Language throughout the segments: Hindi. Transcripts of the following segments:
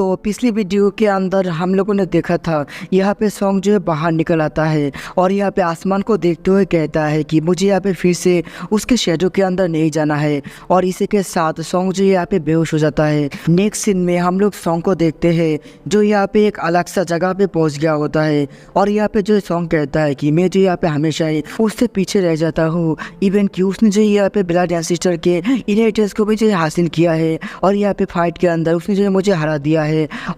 तो पिछली वीडियो के अंदर हम लोगों ने देखा था यहाँ पे सॉन्ग जो है बाहर निकल आता है और यहाँ पे आसमान को देखते हुए कहता है कि मुझे यहाँ पे फिर से उसके शैडो के अंदर नहीं जाना है। और इसी के साथ सॉन्ग जो यहाँ पे बेहोश हो जाता है। नेक्स्ट सीन में हम लोग सॉन्ग को देखते हैं जो यहाँ पे एक अलग सा जगह पे पहुँच गया होता है और यहाँ पे जो सॉन्ग कहता है कि मैं जो यहाँ पे हमेशा ही उससे पीछे रह जाता हूँ, इवन कि उसने जो यहाँ पे ब्लड एंसेस्टर के इनहेरिटेंस को भी जो हासिल किया है और यहाँ पे फाइट के अंदर उसने जो है मुझे हरा दिया है।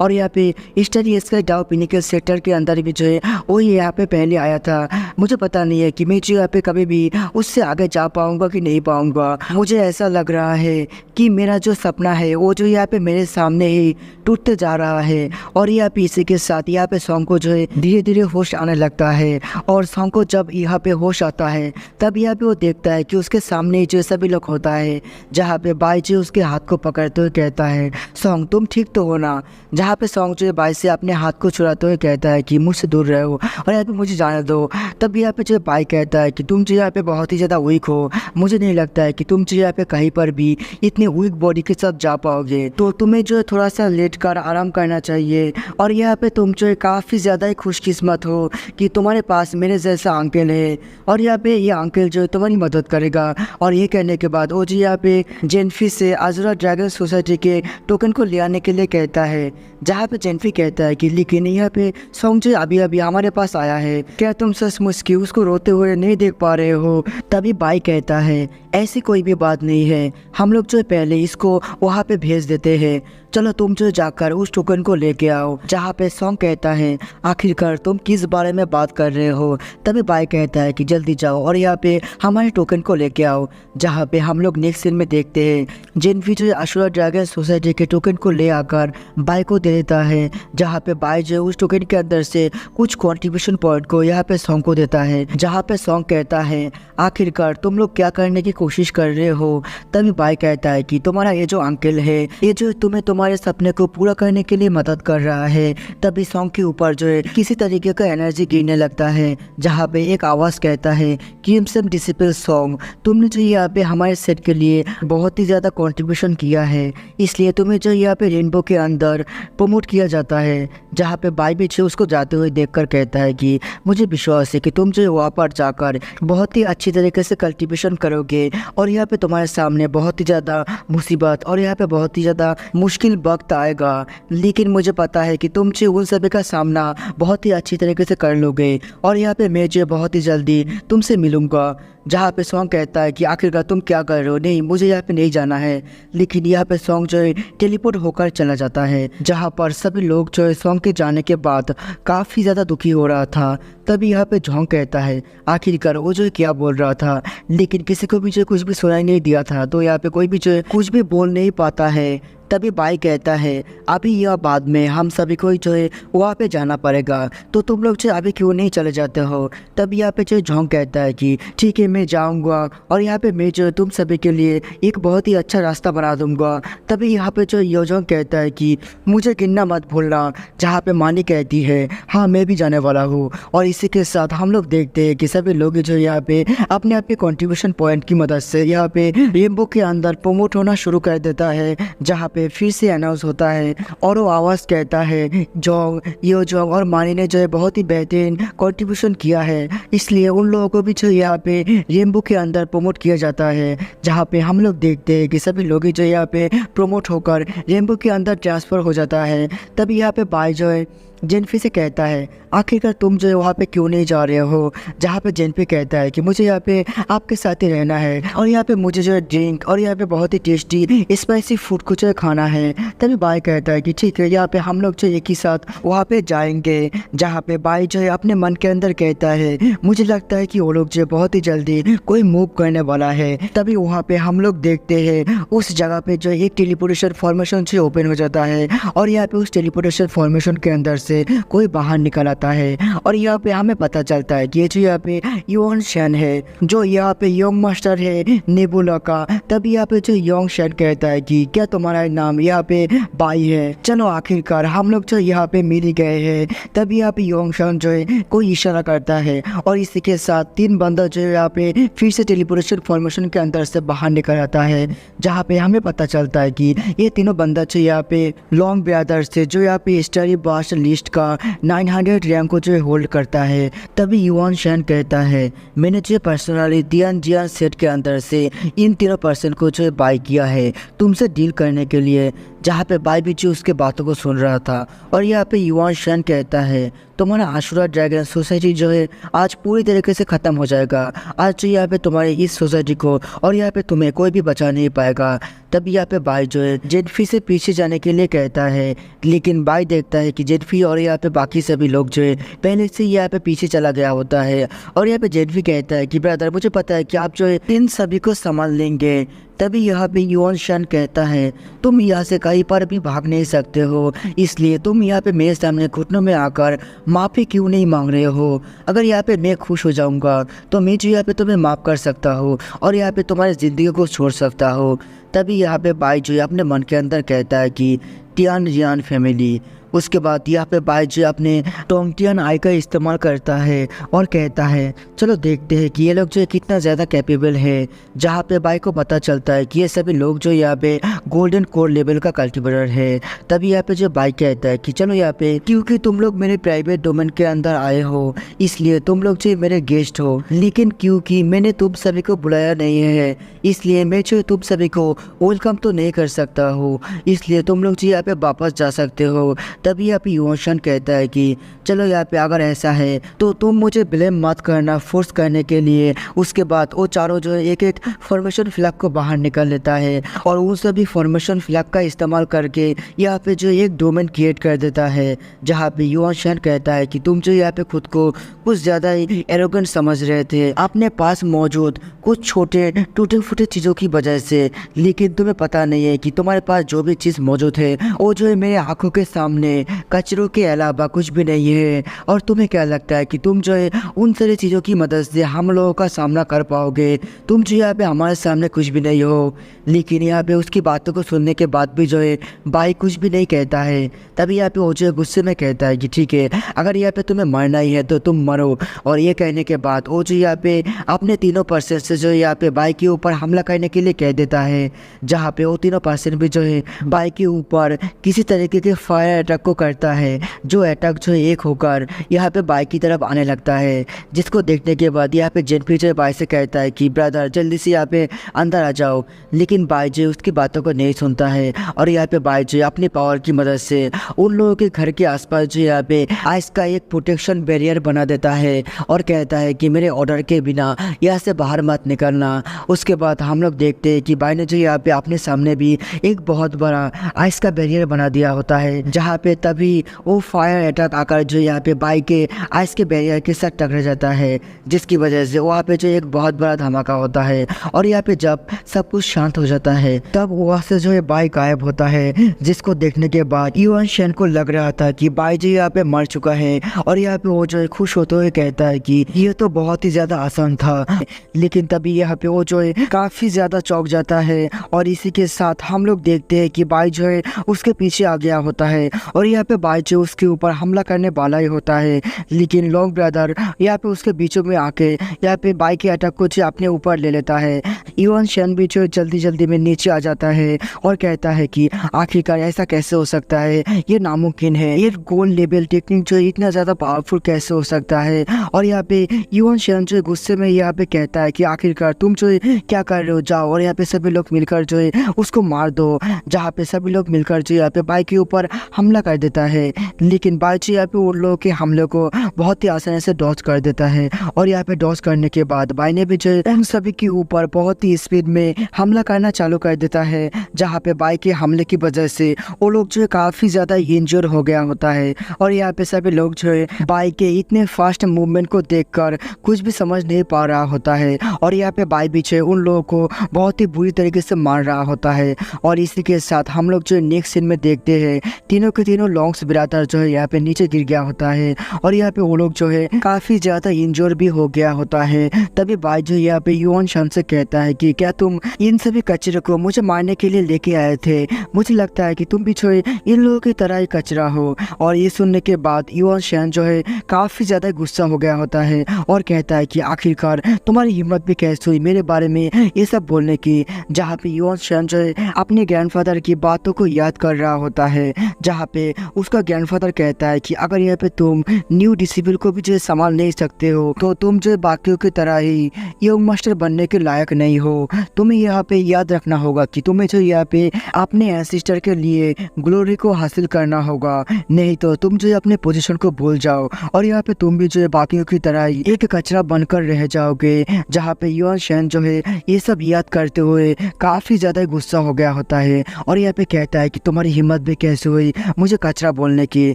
और यहाँ पे स्टडी इसका डाउ पिनिकल सेक्टर के अंदर भी जो है वो यहाँ पे पहले आया था। मुझे पता नहीं है कि मैं जो यहाँ पे कभी भी उससे आगे जा पाऊंगा कि नहीं पाऊंगा। मुझे ऐसा लग रहा है कि मेरा जो सपना है वो जो यहाँ पे मेरे सामने ही टूटते जा रहा है। और यहाँ पे इसी के साथ यहाँ पे सॉन्ग को जो है धीरे धीरे होश आने लगता है। और सॉन्ग को जब यहाँ पे होश आता है तब यहाँ पे वो देखता है कि उसके सामने जो सभी लोग होता है, जहाँ पे बाई जो उसके हाथ को पकड़ते हुए कहता है सॉन्ग तुम ठीक तो हो ना। जहाँ पे सॉन्ग जो है बाई से अपने हाथ को छुड़ाते हुए कहता है कि मुझसे दूर रहो और यहाँ पे मुझे जाने दो। तब यहाँ पे जो बाई कहता है कि तुम जो यहाँ पे बहुत ही ज़्यादा वीक हो, मुझे नहीं लगता है कि तुम जो यहाँ पे कहीं पर भी इतनी वीक बॉडी के साथ जा पाओगे, तो तुम्हें जो है थोड़ा सा लेट कर आराम करना चाहिए। और यहाँ पे तुम जो है काफ़ी ज़्यादा ही खुशकिस्मत हो कि तुम्हारे पास मेरे जैसा अंकल है और यहाँ पे ये अंकल जो है तुम्हारी मदद करेगा। और ये कहने के बाद वो जी यहाँ पे जेनफी से अज़ुरा ड्रैगन सोसाइटी के टोकन को ले आने के लिए कहता है। जहाँ पे जेनफी कहता है कि लेकिन यहाँ पे सॉन्ग जो अभी अभी हमारे पास आया है, क्या तुम सचमुच की उसको रोते हुए नहीं देख पा रहे हो। तभी बाई कहता है ऐसी कोई भी बात नहीं है, हम लोग जो है पहले इसको वहाँ पे भेज देते हैं, चलो तुम जो जाकर उस टोकन को लेके आओ। जहाँ पे सॉन्ग कहता है आखिरकार तुम किस बारे में बात कर रहे हो। तभी बाई कहता है कि जल्दी जाओ और यहाँ पे हमारे टोकन को लेके आओ। जहाँ पे हम लोग नेक्स्ट सीन में देखते हैं जेनफी जो अज़ुरा ड्रैगन सोसाइटी के टोकन को ले आकर बाई को दे देता है। जहाँ पे बाई जो उस टोकन के अंदर से कुछ कॉन्ट्रीब्यूशन पॉइंट को यहाँ पे सॉन्ग को देता है। जहाँ पे सॉन्ग कहता है आखिरकार तुम लोग क्या करने की कोशिश कर रहे हो। तभी बाई कहता है कि तुम्हारा ये जो अंकल है ये जो तुम्हें तुम्हारे सपने को पूरा करने के लिए मदद कर रहा है। तभी सॉन्ग के ऊपर जो है किसी तरीके का एनर्जी गिरने लगता है। जहाँ पे एक आवाज़ कहता है क्रिम्सन डिसिपल सॉन्ग, तुमने जो यहाँ पे हमारे सेट के लिए बहुत ही ज़्यादा कंट्रीब्यूशन किया है, इसलिए तुम्हें जो यहाँ पे रेनबो के अंदर प्रमोट किया जाता है। जहाँ पे बाई भी उसको जाते हुए देखकर कहता है कि मुझे विश्वास है कि तुम जो वहाँ पर जाकर बहुत ही अच्छी तरीके से कल्टिवेशन करोगे और यहाँ पे तुम्हारे सामने बहुत ही ज़्यादा मुसीबत और यहाँ पे बहुत ही ज़्यादा मुश्किल वक्त आएगा, लेकिन मुझे पता है कि तुम जो उन सभी का सामना बहुत ही अच्छी तरीके से कर लोगे और यहाँ पे मैं जो बहुत ही जल्दी तुमसे मिलूँगा। जहाँ पे सॉन्ग कहता है कि आखिरकार तुम क्या कर रहे हो, नहीं मुझे यहाँ पे नहीं जाना है। लेकिन यहाँ पे सॉन्ग जो है टेलीपोर्ट होकर चला जाता है। जहाँ पर सभी लोग जो है सॉन्ग के जाने के बाद काफ़ी ज़्यादा दुखी हो रहा था। तभी यहाँ पे जॉन्ग कहता है आखिरकार वो जो क्या बोल रहा था, लेकिन किसी को भी जो कुछ भी सुनाई नहीं दिया था, तो यहाँ पे कोई भी जो कुछ भी बोल नहीं पाता है। तभी बाई कहता है अभी या बाद में हम सभी को जो है वहाँ पे जाना पड़ेगा, तो तुम लोग जो अभी क्यों नहीं चले जाते हो। तब यहाँ पे जो जॉन्ग कहता है कि ठीक है मैं जाऊँगा और यहाँ पे मैं जो तुम सभी के लिए एक बहुत ही अच्छा रास्ता बना दूँगा। तभी यहाँ पे जो योजोंग कहता है कि मुझे गिनना मत भूलना। जहाँ पे मानी कहती है हाँ मैं भी जाने वाला हूँ। और इसी के साथ हम लोग देखते हैं कि सभी लोग जो यहाँ पे अपने अपने कॉन्ट्रीब्यूशन पॉइंट की मदद से यहाँ पे रेनबो के अंदर प्रमोट होना शुरू कर देता है। जहाँ पे फिर से अनाउंस होता है और वो आवाज़ कहता है जोंग, यो जोंग और मानी ने जो है बहुत ही बेहतरीन कंट्रीब्यूशन किया है, इसलिए उन लोगों को भी जो यहाँ पे रेनबो के अंदर प्रमोट किया जाता है। जहाँ पे हम लोग देखते हैं कि सभी लोग जो यहाँ पे प्रमोट होकर रेनबो के अंदर ट्रांसफ़र हो जाता है। तभी यहाँ पे बाई जो है जेनफी से कहता है आखिरकार तुम जो है वहाँ पे क्यों नहीं जा रहे हो। जहाँ पे जेनफी कहता है कि मुझे यहाँ पे आपके साथ ही रहना है और यहाँ पे मुझे जो है ड्रिंक और यहाँ पे बहुत ही टेस्टी स्पाइसी फूड कुछ खाना है। तभी बाई कहता है कि ठीक है यहाँ पे हम लोग जो एक ही साथ वहाँ पे जाएंगे। जहाँ पे बाई जो है अपने मन के अंदर कहता है मुझे लगता है कि वो लोग जो बहुत ही जल्दी कोई मूव करने वाला है। तभी वहाँ पे हम लोग देखते हैं उस जगह पे जो एक टेलीपोर्टेशन फॉर्मेशन से ओपन हो जाता है और यहाँ पे उस टेलीपोर्टेशन फॉर्मेशन के अंदर से कोई बाहर निकल आता है। और यहाँ पे हमें पता चलता है कि ये जो यहाँ पे योन शन है, जो यहाँ पे योंग मास्टर है नेबुला का। तभी यहाँ पे जो योंग शैन कहता है कि क्या तुम्हारा नाम यहाँ पे बाई है? चलो आखिरकार हम लोग जो यहाँ पे मिल ही गए हैं। तभी यहाँ पे योंग शैन जो है कोई इशारा करता है और इसी के साथ 3 बंदा जो है यहाँ पे फिर से टेलीपोर्टेशन फॉर्मेशन के अंदर से बाहर निकल आता है, जहाँ पे हमें पता चलता है कि ये तीनों बंदा जो यहाँ पे लॉन्ग ब्रदर्स से जो यहाँ पे स्टारी बास्ट लिस्ट का 900 रैंक को जो होल्ड करता है। तभी युआन शैन कहता है मैंने जो पर्सनली दियान जियान सेट के अंदर से इन तीनों पर्सन को जो बाय किया है तुमसे डील करने के लिए, जहाँ पे बाई भी जो उसके बातों को सुन रहा था। और यहाँ पे युआन शैन कहता है तुम्हारा आशुरा ड्रैगन सोसाइटी जो है आज पूरी तरीके से ख़त्म हो जाएगा। आज जो यहाँ पे तुम्हारे इस सोसाइटी को और यहाँ पे तुम्हें कोई भी बचा नहीं पाएगा। तब यहाँ पे बाई जो है जेडफी से पीछे जाने के लिए कहता है, लेकिन बाई देखता है कि जेडफी और यहाँ पे बाकी सभी लोग जो है पहले से यहाँ पे पीछे चला गया होता है। और यहाँ पे जेडफी कहता है कि ब्रदर मुझे पता है कि आप जो है इन सभी को संभाल लेंगे। तभी यहाँ पे युआन शैन कहता है तुम यहाँ से कहीं पर भी भाग नहीं सकते हो, इसलिए तुम यहाँ पे मेरे सामने घुटनों में आकर माफ़ी क्यों नहीं मांग रहे हो? अगर यहाँ पे मैं खुश हो जाऊँगा तो मैं जो यहाँ पे तुम्हें माफ़ कर सकता हूँ और यहाँ पे तुम्हारी ज़िंदगी को छोड़ सकता हूँ। तभी यहाँ पे बाई जो है अपने मन के अंदर कहता है कि टियान जियान फैमिली। उसके बाद यहाँ पे बाई जो अपने टोंगटियन आई का इस्तेमाल करता है और कहता है चलो देखते हैं कि ये लोग जो है कितना ज़्यादा कैपेबल है। जहाँ पे बाई को पता चलता है कि ये सभी लोग जो यहाँ पे गोल्डन कोर लेवल का कल्टिवेटर है। तभी यहाँ पे जो बाई कहता है कि चलो यहाँ पे क्योंकि तुम लोग मेरे प्राइवेट डोमेन के अंदर आए हो इसलिए तुम लोग जो मेरे गेस्ट हो, लेकिन क्योंकि मैंने तुम सभी को बुलाया नहीं है इसलिए मैं जो तुम सभी को वेलकम तो नहीं कर सकता हूँ, इसलिए तुम लोग जो यहाँ पे वापस जा सकते हो। तभी यहाँ पे युआन शैन कहता है कि चलो यहाँ पे अगर ऐसा है तो तुम मुझे ब्लेम मत करना फोर्स करने के लिए। उसके बाद वो चारों जो है एक एक फॉर्मेशन फ्लैग को बाहर निकल लेता है और उन सभी फॉर्मेशन फ्लैग का इस्तेमाल करके यहाँ पे जो एक डोमेन क्रिएट कर देता है। जहाँ पे युआन शैन कहता है कि तुम जो यहाँ पे खुद को कुछ ज़्यादा ही एरोगेंट समझ रहे थे अपने पास मौजूद कुछ छोटे टूटे फूटे चीज़ों की वजह से, लेकिन तुम्हें पता नहीं है कि तुम्हारे पास जो भी चीज़ मौजूद है वो जो है मेरे आंखों के सामने कचरों के अलावा कुछ भी नहीं है। और तुम्हें क्या लगता है कि तुम जो है उन सारी चीज़ों की मदद से हम लोगों का सामना कर पाओगे? तुम जो यहाँ पे हमारे सामने कुछ भी नहीं हो। लेकिन यहाँ पे उसकी बातों को सुनने के बाद भी जो है बाई कुछ भी नहीं कहता है। तभी यहाँ पे वो जो है गुस्से में कहता है कि ठीक है अगर यहाँ पे तुम्हें मरना ही है तो तुम मरो। और ये कहने के बाद वो जो यहाँ पे अपने तीनों पर्सन से जो यहाँ पे बाई के ऊपर हमला करने के लिए कह देता है। जहाँ पे वो तीनों पर्सन भी जो है बाई के ऊपर किसी तरीके के फायर अटैक को करता है, जो अटैक जो एक होकर यहाँ पे बाई की तरफ आने लगता है। जिसको देखने के बाद यहाँ पे जेनफी जो बाई से कहता है कि ब्रदर जल्दी से यहाँ पे अंदर आ जाओ, लेकिन बाई जो उसकी बातों को नहीं सुनता है। और यहाँ पे बाई जो अपनी पावर की मदद से उन लोगों के घर के आसपास जो यहाँ पे आइस का एक प्रोटेक्शन बैरियर बना देता है और कहता है कि मेरे ऑर्डर के बिना यहाँ से बाहर मत निकलना। उसके बाद हम लोग देखते हैं कि बाई ने जो यहाँ पे अपने सामने भी एक बहुत बड़ा आइस का बैरियर बना दिया होता है। जहाँ पे तभी वो फायर अटैक आकर जो यहाँ पे बाई के आइस के बैरियर के साथ टकरा जाता है, जिसकी वजह से वहाँ पे जो एक बहुत बड़ा धमाका होता है। और यहाँ पे जब सब कुछ शांत हो जाता है तब वहाँ से जो है बाई गायब होता है। जिसको देखने के बाद युआन शैन को लग रहा था कि बाई जो यहाँ पे मर चुका है। और यहाँ पे वो जो है खुश होते हुए कहता है कि ये तो बहुत ही ज्यादा आसान था। लेकिन तभी यहाँ पे वो जो है काफी ज्यादा चौंक जाता है। और इसी के साथ हम लोग देखते हैं कि बाई जो है उसके पीछे आ गया होता है और यहाँ पे बाई जो उसके ऊपर हमला करने वाला ही होता है। लेकिन लॉन्ग ब्रदर यहाँ पे उसके बीचों में आके यहाँ पे बाई के अटैक को जो अपने ऊपर ले लेता है। युआन शैन भी जो जल्दी जल्दी में नीचे आ जाता है और कहता है कि आखिरकार ऐसा कैसे हो सकता है, ये नामुमकिन है, ये गोल्ड लेवल टेक्निक जो इतना ज़्यादा पावरफुल कैसे हो सकता है। और यहाँ पे युआन शैन जो गुस्से में यहाँ पे कहता है कि आखिरकार तुम जो क्या कर रहे हो, जाओ और यहाँ पे सभी लोग मिलकर जो है उसको मार दो। जहाँ पे सभी लोग मिलकर जो यहाँ पे बाई के ऊपर हमला कर देता है। लेकिन बाई जो यहाँ पे उन लोगों के हमले को बहुत ही आसानी से डॉज कर देता है। और यहाँ पे डॉज करने के बाद बाई ने भी जो उन सभी के ऊपर बहुत ही स्पीड में हमला करना चालू कर देता है। जहाँ पे बाई के हमले की वजह से वो लोग जो है काफी ज्यादा इंजर हो गया होता है। और यहाँ पे सभी लोग जो है बाई के इतने फास्ट मूवमेंट को देखकर कुछ भी समझ नहीं पा रहा होता है। और यहाँ पे बाई भी जो है उन लोगों को बहुत ही बुरी तरीके से मार रहा होता है। और इसी के साथ हम लोग जो नेक्स्ट सीन में देखते हैं तीनों के तीनों लॉन्ग्स ब्रदर जो है यहाँ पे नीचे गिर गया होता है। और यहाँ पे वो लोग जो है काफी ज्यादा इंजर भी हो गया होता है। तभी बाई जो यहाँ पे युआन शैन से कहता है है कि क्या तुम इन सभी कचरे को मुझे मारने के लिए लेके आए थे? मुझे लगता है कि तुम भी जो है इन लोगों की तरह ही कचरा हो। और ये सुनने के बाद युआन शैन जो है काफ़ी ज़्यादा गुस्सा हो गया होता है और कहता है कि आखिरकार तुम्हारी हिम्मत भी कैसे हुई मेरे बारे में ये सब बोलने की। जहाँ पे युआन शैन जो है अपने ग्रैंडफादर की बातों को याद कर रहा होता है, जहाँ पे उसका ग्रैंडफादर कहता है कि अगर यहाँ पे तुम न्यू डिसिबल को भी जो है संभाल नहीं सकते हो तो तुम जो है बाकियों की तरह ही यंग मास्टर बनने के लायक नहीं हो। तुम्हें यहाँ पे याद रखना होगा कि तुम्हें जो यहाँ पे अपने एंसेस्टर के लिए ग्लोरी को हासिल करना होगा, नहीं तो तुम जो है अपने पोजीशन को भूल जाओ और यहाँ पे तुम भी जो है बाकियों की तरह ही एक कचरा बनकर रह जाओगे। जहाँ पे युआन शैन जो है ये सब याद करते हुए काफ़ी ज़्यादा गुस्सा हो गया होता है और यहाँ पे कहता है कि तुम्हारी हिम्मत भी कैसे हुई मुझे कचरा बोलने की।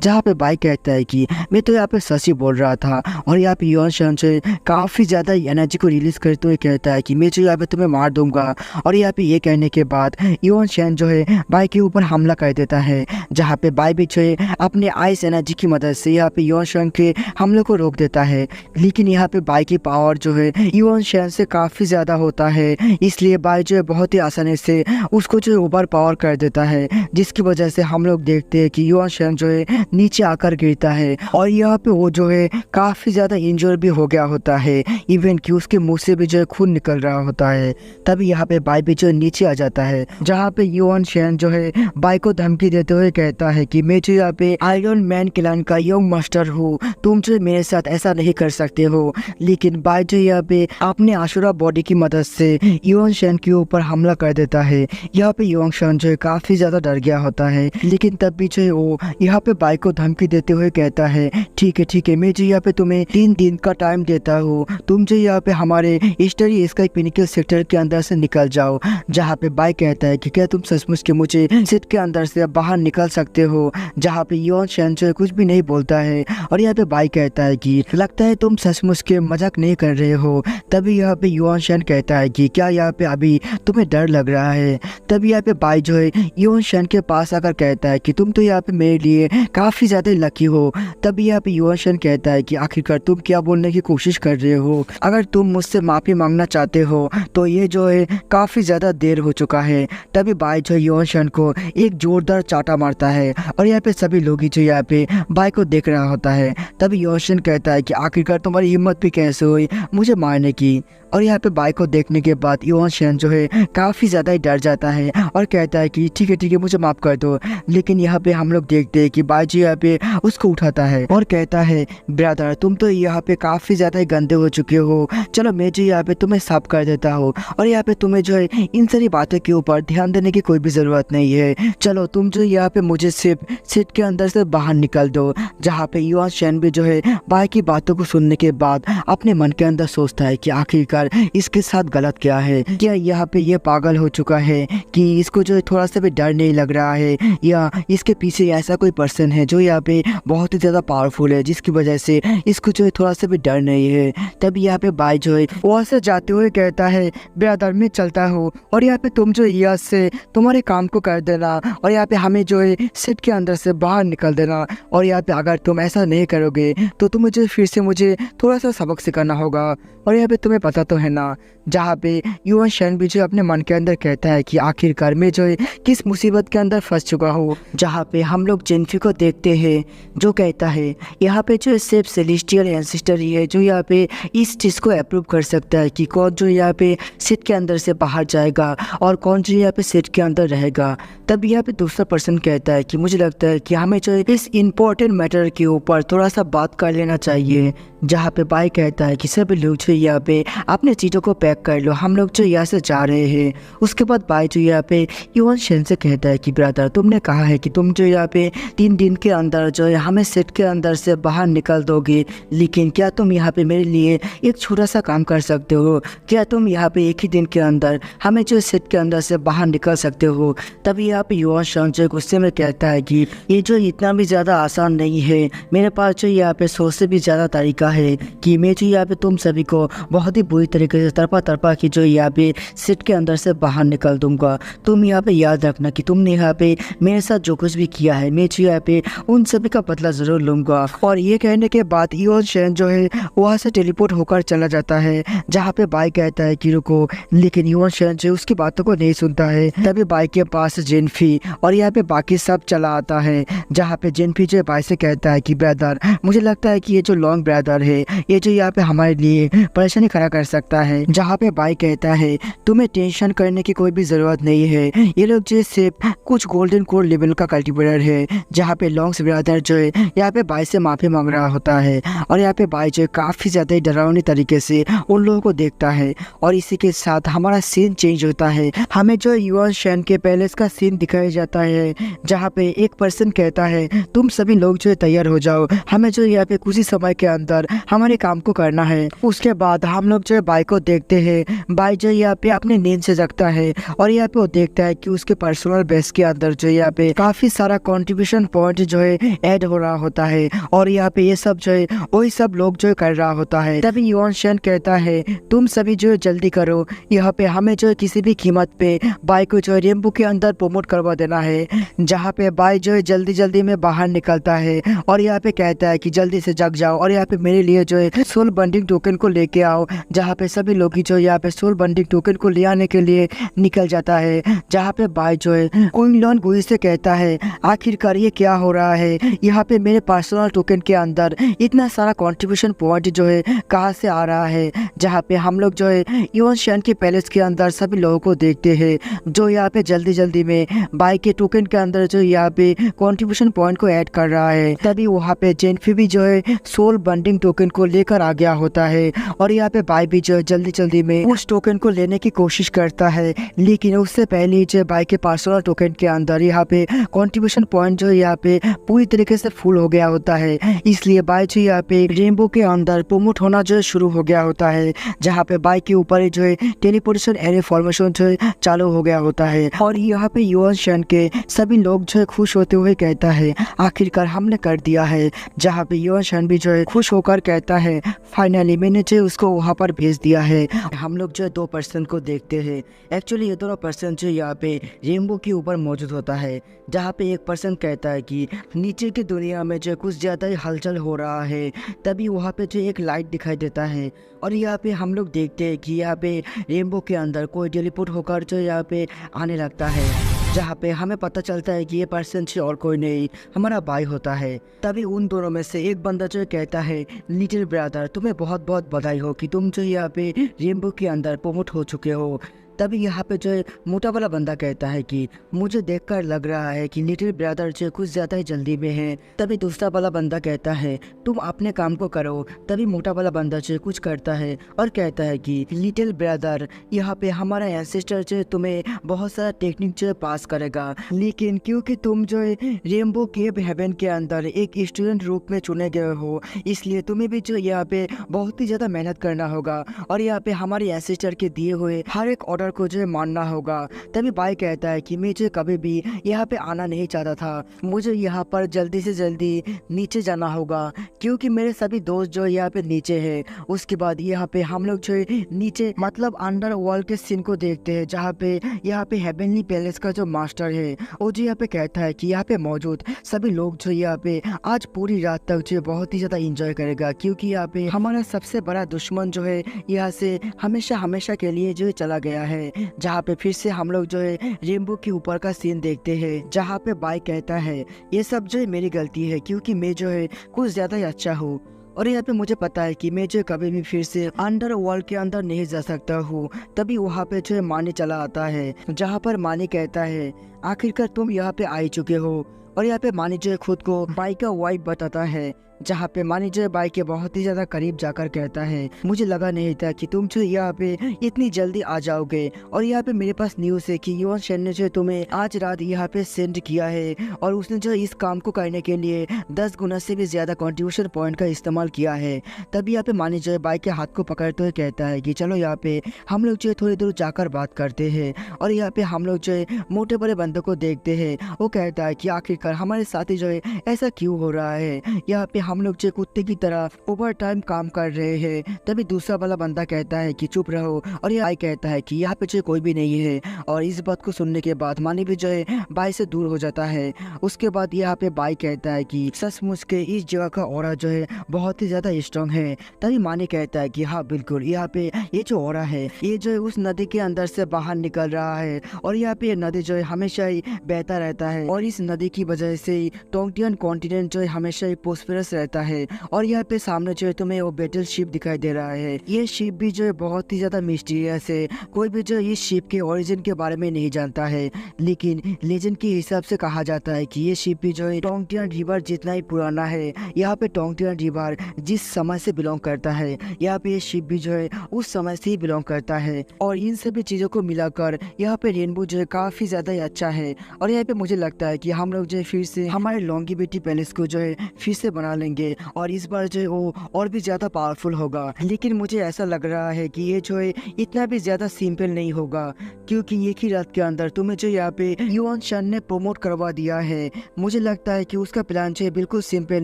जहाँ पे बाई कहता है कि मैं तो यहाँ पे सच ही बोल रहा था। और यहाँ पे युआन शैन जो है काफ़ी ज़्यादा एनर्जी को रिलीज करते हुए कहता है कि मैं जो यहाँ पे तुम्हें मार दूंगा। और यहाँ पे ये कहने के बाद युआन शैन जो है बाई के ऊपर हमला कर देता है, जहाँ पे बाई भी जो है अपने आइस एनर्जी की मदद से यहाँ पे युआन शैन के हमले को रोक देता है। लेकिन यहाँ पे बाई की पावर जो है युआन शैन से काफ़ी ज़्यादा होता है, इसलिए बाई जो है बहुत ही आसानी से उसको जो है ओवर पावर कर देता है, जिसकी वजह से हम लोग देखते हैं कि युआन शैन जो है नीचे आकर गिरता है और यहाँ पे वो जो है काफ़ी ज़्यादा इंजर भी हो गया होता है, इवन कि उसके मुंह से भी जो है खून निकल रहा होता है। तभी यहाँ पे बाई भी जो है नीचे आ जाता है, जहाँ पे युआन शैन जो है बाई को धमकी देते हुए कहता है कि मैं जो यहाँ पे आयरन मैन क्लैन का यंग मास्टर हूँ, तुम जो मेरे साथ ऐसा नहीं कर सकते हो। लेकिन बाई जो यहाँ पे अपने आशुरा बॉडी की मदद से युआन शैन के ऊपर हमला कर देता है। यहाँ पे युआन शैन जो है काफ़ी ज़्यादा डर गया होता है, लेकिन तब भी जो है वो यहाँ पे बाई को धमकी देते हुए कहता है ठीक है मैं जो यहाँ पे तुम्हें 3 दिन का टाइम देता हूँ, तुम जो यहाँ पे हमारे स्टडी स्काई पिनिकल सेक्टर के अंदर से निकल जाओ। जहाँ पे बाई कहता है कि क्या तुम सचमुच के मुझे सेट के अंदर से बाहर निकल सकते हो। जहाँ पे युआन शैन जो है कुछ भी नहीं बोलता है और यहाँ पे बाई कहता है कि लगता है तुम सचमुच के मजाक नहीं कर रहे हो। तभी यहाँ पे युआन शैन कहता है कि क्या यहाँ पे अभी तुम्हें डर लग रहा है। तभी यहाँ पे बाई जो है युआन शैन के पास आकर कहता है कि तुम तो यहाँ पे मेरे लिए काफ़ी ज़्यादा लकी हो। तभी यहाँ पे युआन शैन कहता है कि आखिरकार तुम क्या बोलने की कोशिश कर रहे हो, अगर तुम मुझसे माफ़ी मांगना चाहते हो तो ये जो है काफ़ी ज़्यादा देर हो चुका है। तभी बाई जो युआन शैन को एक जोरदार चाटा मारता है और यहाँ पे सभी लोग ही जो यहाँ पे बाई को देख रहा होता है। तभी युआन शैन कहता है कि आखिरकार तुम्हारी हिम्मत भी कैसे हुई मुझे मारने की। और यहाँ पे बाई को देखने के बाद युआन शैन जो है काफ़ी ज़्यादा ही डर जाता है और कहता है कि ठीक है मुझे माफ़ कर दो। लेकिन यहाँ पे हम लोग देखते हैं कि बाई जी यहाँ पे उसको उठाता है और कहता है ब्रदर तुम तो यहाँ पे काफ़ी ज़्यादा ही गंदे हो चुके हो, चलो मैं जो यहाँ पे तुम्हें साफ कर देता हूँ और यहाँ पे तुम्हें जो है इन सारी बातों के ऊपर ध्यान देने की कोई भी ज़रूरत नहीं है। चलो तुम जो यहाँ पे मुझे सिर्फ सीट के अंदर से बाहर निकल दो। जहाँ पे युआन शैन भी जो है बाई की बातों को सुनने के बाद अपने मन के अंदर सोचता है कि आखिरकार इसके साथ गलत क्या है, क्या यहाँ पे ये पागल हो चुका है कि इसको जो है थोड़ा सा भी डर नहीं लग रहा है, या इसके पीछे ऐसा कोई पर्सन है जो यहाँ पे बहुत ही ज़्यादा पावरफुल है जिसकी वजह से इसको जो है थोड़ा सा भी डर नहीं है। तभी यहाँ पे बाई जो है वहाँ से जाते हुए कहता है ब्रदर मैं चलता हूँ और यहाँ पे तुम जो यहाँ से तुम्हारे काम को कर देना और यहाँ पे हमें जो है सेट के अंदर से बाहर निकल देना। और यहाँ पे अगर तुम ऐसा नहीं करोगे तो तुम्हें जो फिर से मुझे थोड़ा सा सबक सिखाना होगा। और यहाँ पे तुम्हें पता तो है ना, जहाँ पे युआन शैन भी जो अपने मन के अंदर कहता है कि आखिरकार मैं जो है किस मुसीबत के अंदर फंस चुका हूँ। जहाँ पे हम लोग जेनफी को देखते हैं जो कहता है यहाँ पे जो सिर्फ सेलेस्टियल एंसेस्टर ही है जो यहाँ पे इस चीज़ को अप्रूव कर सकता है कि कौन जो यहाँ पे सेट के अंदर से बाहर जाएगा और कौन जो यहाँ पे सेट के अंदर रहेगा। तब यहाँ पे दूसरा पर्सन कहता है कि मुझे लगता है कि हमें जो इस इम्पोर्टेंट मैटर के ऊपर थोड़ा सा बात कर लेना चाहिए। जहाँ पे बाई कहता है कि सभी लोग जो यहाँ पे अपने चीज़ों को पैक कर लो, हम लोग जो यहाँ से जा रहे हैं। उसके बाद बाई जो यहाँ पे युआन शैन से कहता है कि ब्रदर तुमने कहा है कि तुम जो यहाँ पे 3 दिन के अंदर जो है हमें सेट के अंदर से बाहर निकल दोगे, लेकिन क्या तुम यहाँ पे मेरे लिए एक छोटा सा काम कर सकते हो? क्या तुम यहाँ पे एक ही दिन के अंदर हमें जो सेट के अंदर से बाहर निकल सकते हो? तभी यहाँ पे युआन शैन जो गुस्से में कहता है कि ये जो इतना भी ज़्यादा आसान नहीं है, मेरे पास जो यहाँ पे 100 से भी ज़्यादा तरीका है कि मैं जो यहाँ पे तुम सभी को बहुत ही बुरी तरीके से तरफा कि जो यहाँ पे सीट के अंदर से बाहर निकल दूंगा। तुम यहाँ पे याद रखना कि तुमने यहाँ पे मेरे साथ जो कुछ भी किया है, मैं जो यहाँ पे उन सभी का बदला जरूर लूंगा। और ये कहने के बाद इवन शेन जो है वहाँ से टेलीपोर्ट होकर चला जाता है, जहाँ पे बाई कहता है कि रुको, लेकिन इवन शेन जो उसकी बातों को नहीं सुनता है। तभी बाई के पास जेनफी और यहाँ पे बाकी सब चला आता है, जहाँ पे जेनफी जो बाई से कहता है कि ब्रदर, मुझे लगता है कि ये जो लॉन्ग ब्रदर है ये जो यहाँ पे हमारे लिए परेशानी खड़ा कर सकता है। जहाँ पे बाई कहता है तुम्हें टेंशन करने की कोई भी जरूरत नहीं है, ये लोग जो सिर्फ कुछ गोल्डन कोर लेवल का कल्टीवेटर है। जहाँ पे लॉन्ग्स ब्रदर जो है यहाँ पे बाई से माफी मांग रहा होता है और यहाँ पे बाई जो काफी ज्यादा डरावनी तरीके से उन लोगों को देखता है। और इसी के साथ हमारा सीन चेंज होता है, हमें जो युआन शेन के पैलेस का सीन दिखाया जाता है, जहाँ पे एक पर्सन कहता है तुम सभी लोग जो तैयार हो जाओ, हमें जो यहाँ पे कुछ ही समय के अंदर हमारे काम को करना है। उसके बाद हम लोग जो बाई को देखते हैं, बाई जो यहाँ पे अपने नींद से जगता है और यहाँ पे वो देखता है कि उसके पर्सनल बेस के अंदर जो यहाँ पे काफी सारा कंट्रीब्यूशन पॉइंट जो है ऐड हो रहा होता है और यहाँ पे ये सब जो है वही सब लोग जो कर रहा होता है। तभी युआन शेन कहता है तुम सभी जो जल्दी करो, यहाँ पे हमें जो किसी भी कीमत पे बाई को जो रेनबो के अंदर प्रमोट करवा देना है। जहाँ पे बाई जो है जल्दी जल्दी में बाहर निकलता है और यहाँ पे कहता है कि जल्दी से जग जाओ और यहाँ पे मेरे लिए जो है सोल बंडिंग टोकन को लेके आओ। जहाँ पे सभी लोग जो यहाँ पे सोल बंडिंग टोकन को ले आने के लिए निकल जाता है। जहाँ पे बाई जो है क्विंगलॉन गुई से कहता है आखिरकार ये क्या हो रहा है, यहाँ पे मेरे पर्सनल टोकन के अंदर इतना सारा कंट्रीब्यूशन पॉइंट जो है कहाँ से आ रहा है। जहाँ पे हम लोग जो है युआन शेन के पैलेस के अंदर सभी लोगों को देखते हैं जो यहाँ पे जल्दी जल्दी में बाई के टोकन के अंदर जो यहाँ पे कंट्रीब्यूशन पॉइंट को ऐड कर रहा है। तभी वहाँ पे जेनफी भी जो है सोल बंडिंग टोकन को लेकर आ गया होता है और यहाँ पे बाई भी जो है जल्दी जल्दी में उस टोकन को लेने की कोशिश करता है, लेकिन उससे पहले जो बाई के पर्सनल टोकन के अंदर यहाँ पे कंट्रीब्यूशन पॉइंट जो यहाँ पे पूरी तरीके से फुल हो गया होता है। इसलिए बाई जो यहाँ पे रेनबो के अंदर प्रमोट होना जो शुरू हो गया होता है, जहाँ पे बाई के ऊपर जो है टेलीपोर्टेशन एरे फॉर्मेशन जो है चालू हो गया होता है। और यहाँ पे युआन शेन के सभी लोग जो है खुश होते हुए कहता है आखिरकार हमने कर दिया है। जहाँ पे युआन शेन भी जो है खुश होकर कहता है फाइनली मैंने जो उसको वहाँ पर भेज दिया है। हम लोग जो है दो पर्सन को देखते हैं। एक्चुअली ये दोनों पर्सन जो यहाँ पे रेनबो के ऊपर मौजूद होता है, जहाँ पे एक पर्सन कहता है कि नीचे की दुनिया में जो कुछ ज़्यादा ही हलचल हो रहा है। तभी वहाँ पे जो एक लाइट दिखाई देता है और यहाँ पे हम लोग देखते हैं कि यहाँ पे रेनबो के अंदर कोई टेलीपोर्ट होकर जो यहाँ पे आने लगता है, जहाँ पे हमें पता चलता है कि ये पर्सन से और कोई नहीं हमारा भाई होता है। तभी उन दोनों में से एक बंदा जो कहता है लिटिल ब्रदर तुम्हें बहुत बहुत बधाई हो कि तुम जो यहाँ पे रेनबो के अंदर प्रमोट हो चुके हो। तभी यहाँ पे जो मोटा वाला बंदा कहता है कि मुझे देखकर लग रहा है कि लिटिल ब्रदर जो कुछ ज़्यादा ही जल्दी में है। तभी दूसरा वाला बंदा कहता है तुम अपने काम को करो। तभी मोटा वाला बंदा जो कुछ करता है और कहता है कि लिटिल ब्रदर यहाँ पे हमारा एंसेस्टर जो तुम्हें बहुत सारा टेक्निक जो पास करेगा, लेकिन क्योंकि तुम जो है रेनबो केव हेवन के अंदर एक स्टूडेंट रूप में चुने गए हो, इसलिए तुम्हें भी जो यहाँ पे बहुत ही ज़्यादा मेहनत करना होगा और यहाँ पे हमारे एंसेस्टर के दिए हुए हर एक ऑर्डर को जो मानना होगा। तभी बाई कहता है कि मुझे कभी भी यहाँ पे आना नहीं चाहता था, मुझे यहाँ पर जल्दी से जल्दी नीचे जाना होगा क्योंकि मेरे सभी दोस्त जो यहाँ पे नीचे हैं। उसके बाद यहाँ पे हम लोग जो नीचे मतलब अंडर वर्ल्ड के सीन को देखते हैं, जहाँ पे यहाँ पे हेवनली पैलेस का जो मास्टर है वो जो यहाँ पे कहता है कि यहाँ पे मौजूद सभी लोग जो यहाँ पे आज पूरी रात तक जो बहुत ही ज्यादा इंजॉय करेगा, क्योंकि यहाँ पे हमारा सबसे बड़ा दुश्मन जो है यहाँ से हमेशा हमेशा के लिए जो चला गया है। जहाँ पे फिर से हम लोग जो है रेनबो के ऊपर का सीन देखते हैं, जहाँ पे बाई कहता है ये सब जो है मेरी गलती है क्योंकि मैं जो है कुछ ज्यादा ही अच्छा हूँ और यहाँ पे मुझे पता है कि मैं जो कभी भी फिर से अंडर वर्ल्ड के अंदर नहीं जा सकता हूँ। तभी वहाँ पे जो है मानी चला आता है, जहाँ पर मानी कहता है आखिरकार तुम यहाँ पे आ चुके हो। और यहाँ पे मानी जो है खुद को बाई का वाइफ बताता है, जहाँ पे मानी जो बाई के बहुत ही ज्यादा करीब जाकर कहता है मुझे लगा नहीं था कि तुम जो यहाँ पे इतनी जल्दी आ जाओगे। और यहाँ पे मेरे पास न्यूज़ है कि युआन शेन ने जो तुम्हें आज रात यहाँ पे सेंड किया है और उसने जो इस काम को करने के लिए 10 गुना से भी ज्यादा कंट्रीब्यूशन पॉइंट का इस्तेमाल किया है। तभी यहाँ पे मानी जो बाई के हाथ को पकड़ते हुए कहता है कि चलो यहाँ पे हम लोग जो थोड़ी दूर जाकर बात करते हैं। और यहाँ पे हम लोग जो मोटे बड़े अंदर को देखते हैं। वो कहता है कि आखिरकार हमारे साथ ही जो है ऐसा क्यों हो रहा है, यहाँ पे हम लोग जो कुत्ते की तरह ओवर टाइम काम कर रहे हैं। तभी दूसरा वाला बंदा कहता है कि चुप रहो, और ये भाई कहता है कि यहाँ पे जो कोई भी नहीं है। और इस बात को सुनने के बाद मानी भी जो है भाई से दूर हो जाता है। उसके बाद यहाँ पे भाई कहता है कि सचमुच के इस जगह का ऑरा जो है बहुत ही ज्यादा स्ट्रांग है। तभी मानी कहता है कि हाँ बिल्कुल, यहाँ पे ये जो ऑरा है ये जो है उस नदी के अंदर से बाहर निकल रहा है, और यहाँ पे नदी जो है हमेशा ही बहता रहता है, और इस नदी की वजह से ही टोंगटियन कॉन्टिनेंट जो है हमेशा ही प्रोस्पेरस रहता है। और यहाँ पे सामने जो है तुम्हें वो बैटल शिप दिखाई दे रहा है। ये शिप भी जो है बहुत ही ज्यादा मिस्टीरियस है। कोई भी जो है इस शिप के ओरिजिन के बारे में नहीं जानता है, लेकिन लेजेंड के हिसाब से कहा जाता है कि ये शिप भी जो है टोंगटियन रिवर जितना ही पुराना है। यहाँ पे टोंगटियन रिवर जिस समय से बिलोंग करता है, यहाँ पे ये शिप भी जो है उस समय से ही बिलोंग करता है। और इन सभी चीजों को मिलाकर यहाँ पे रेनबो जो है काफी ज्यादा ही अच्छा है। और यहाँ पे मुझे लगता है कि हम लोग जो है फिर से हमारे लॉन्गिविटी पैलेस को जो है फिर से बना लेंगे, और इस बार जो है वो और भी ज्यादा पावरफुल होगा। लेकिन मुझे ऐसा लग रहा है कि ये जो है इतना भी ज्यादा सिंपल नहीं होगा, क्योंकि एक ही रात के अंदर तुम्हें जो यहाँ पे युआन शन ने प्रमोट करवा दिया है। मुझे लगता है कि उसका प्लान जो है बिल्कुल सिंपल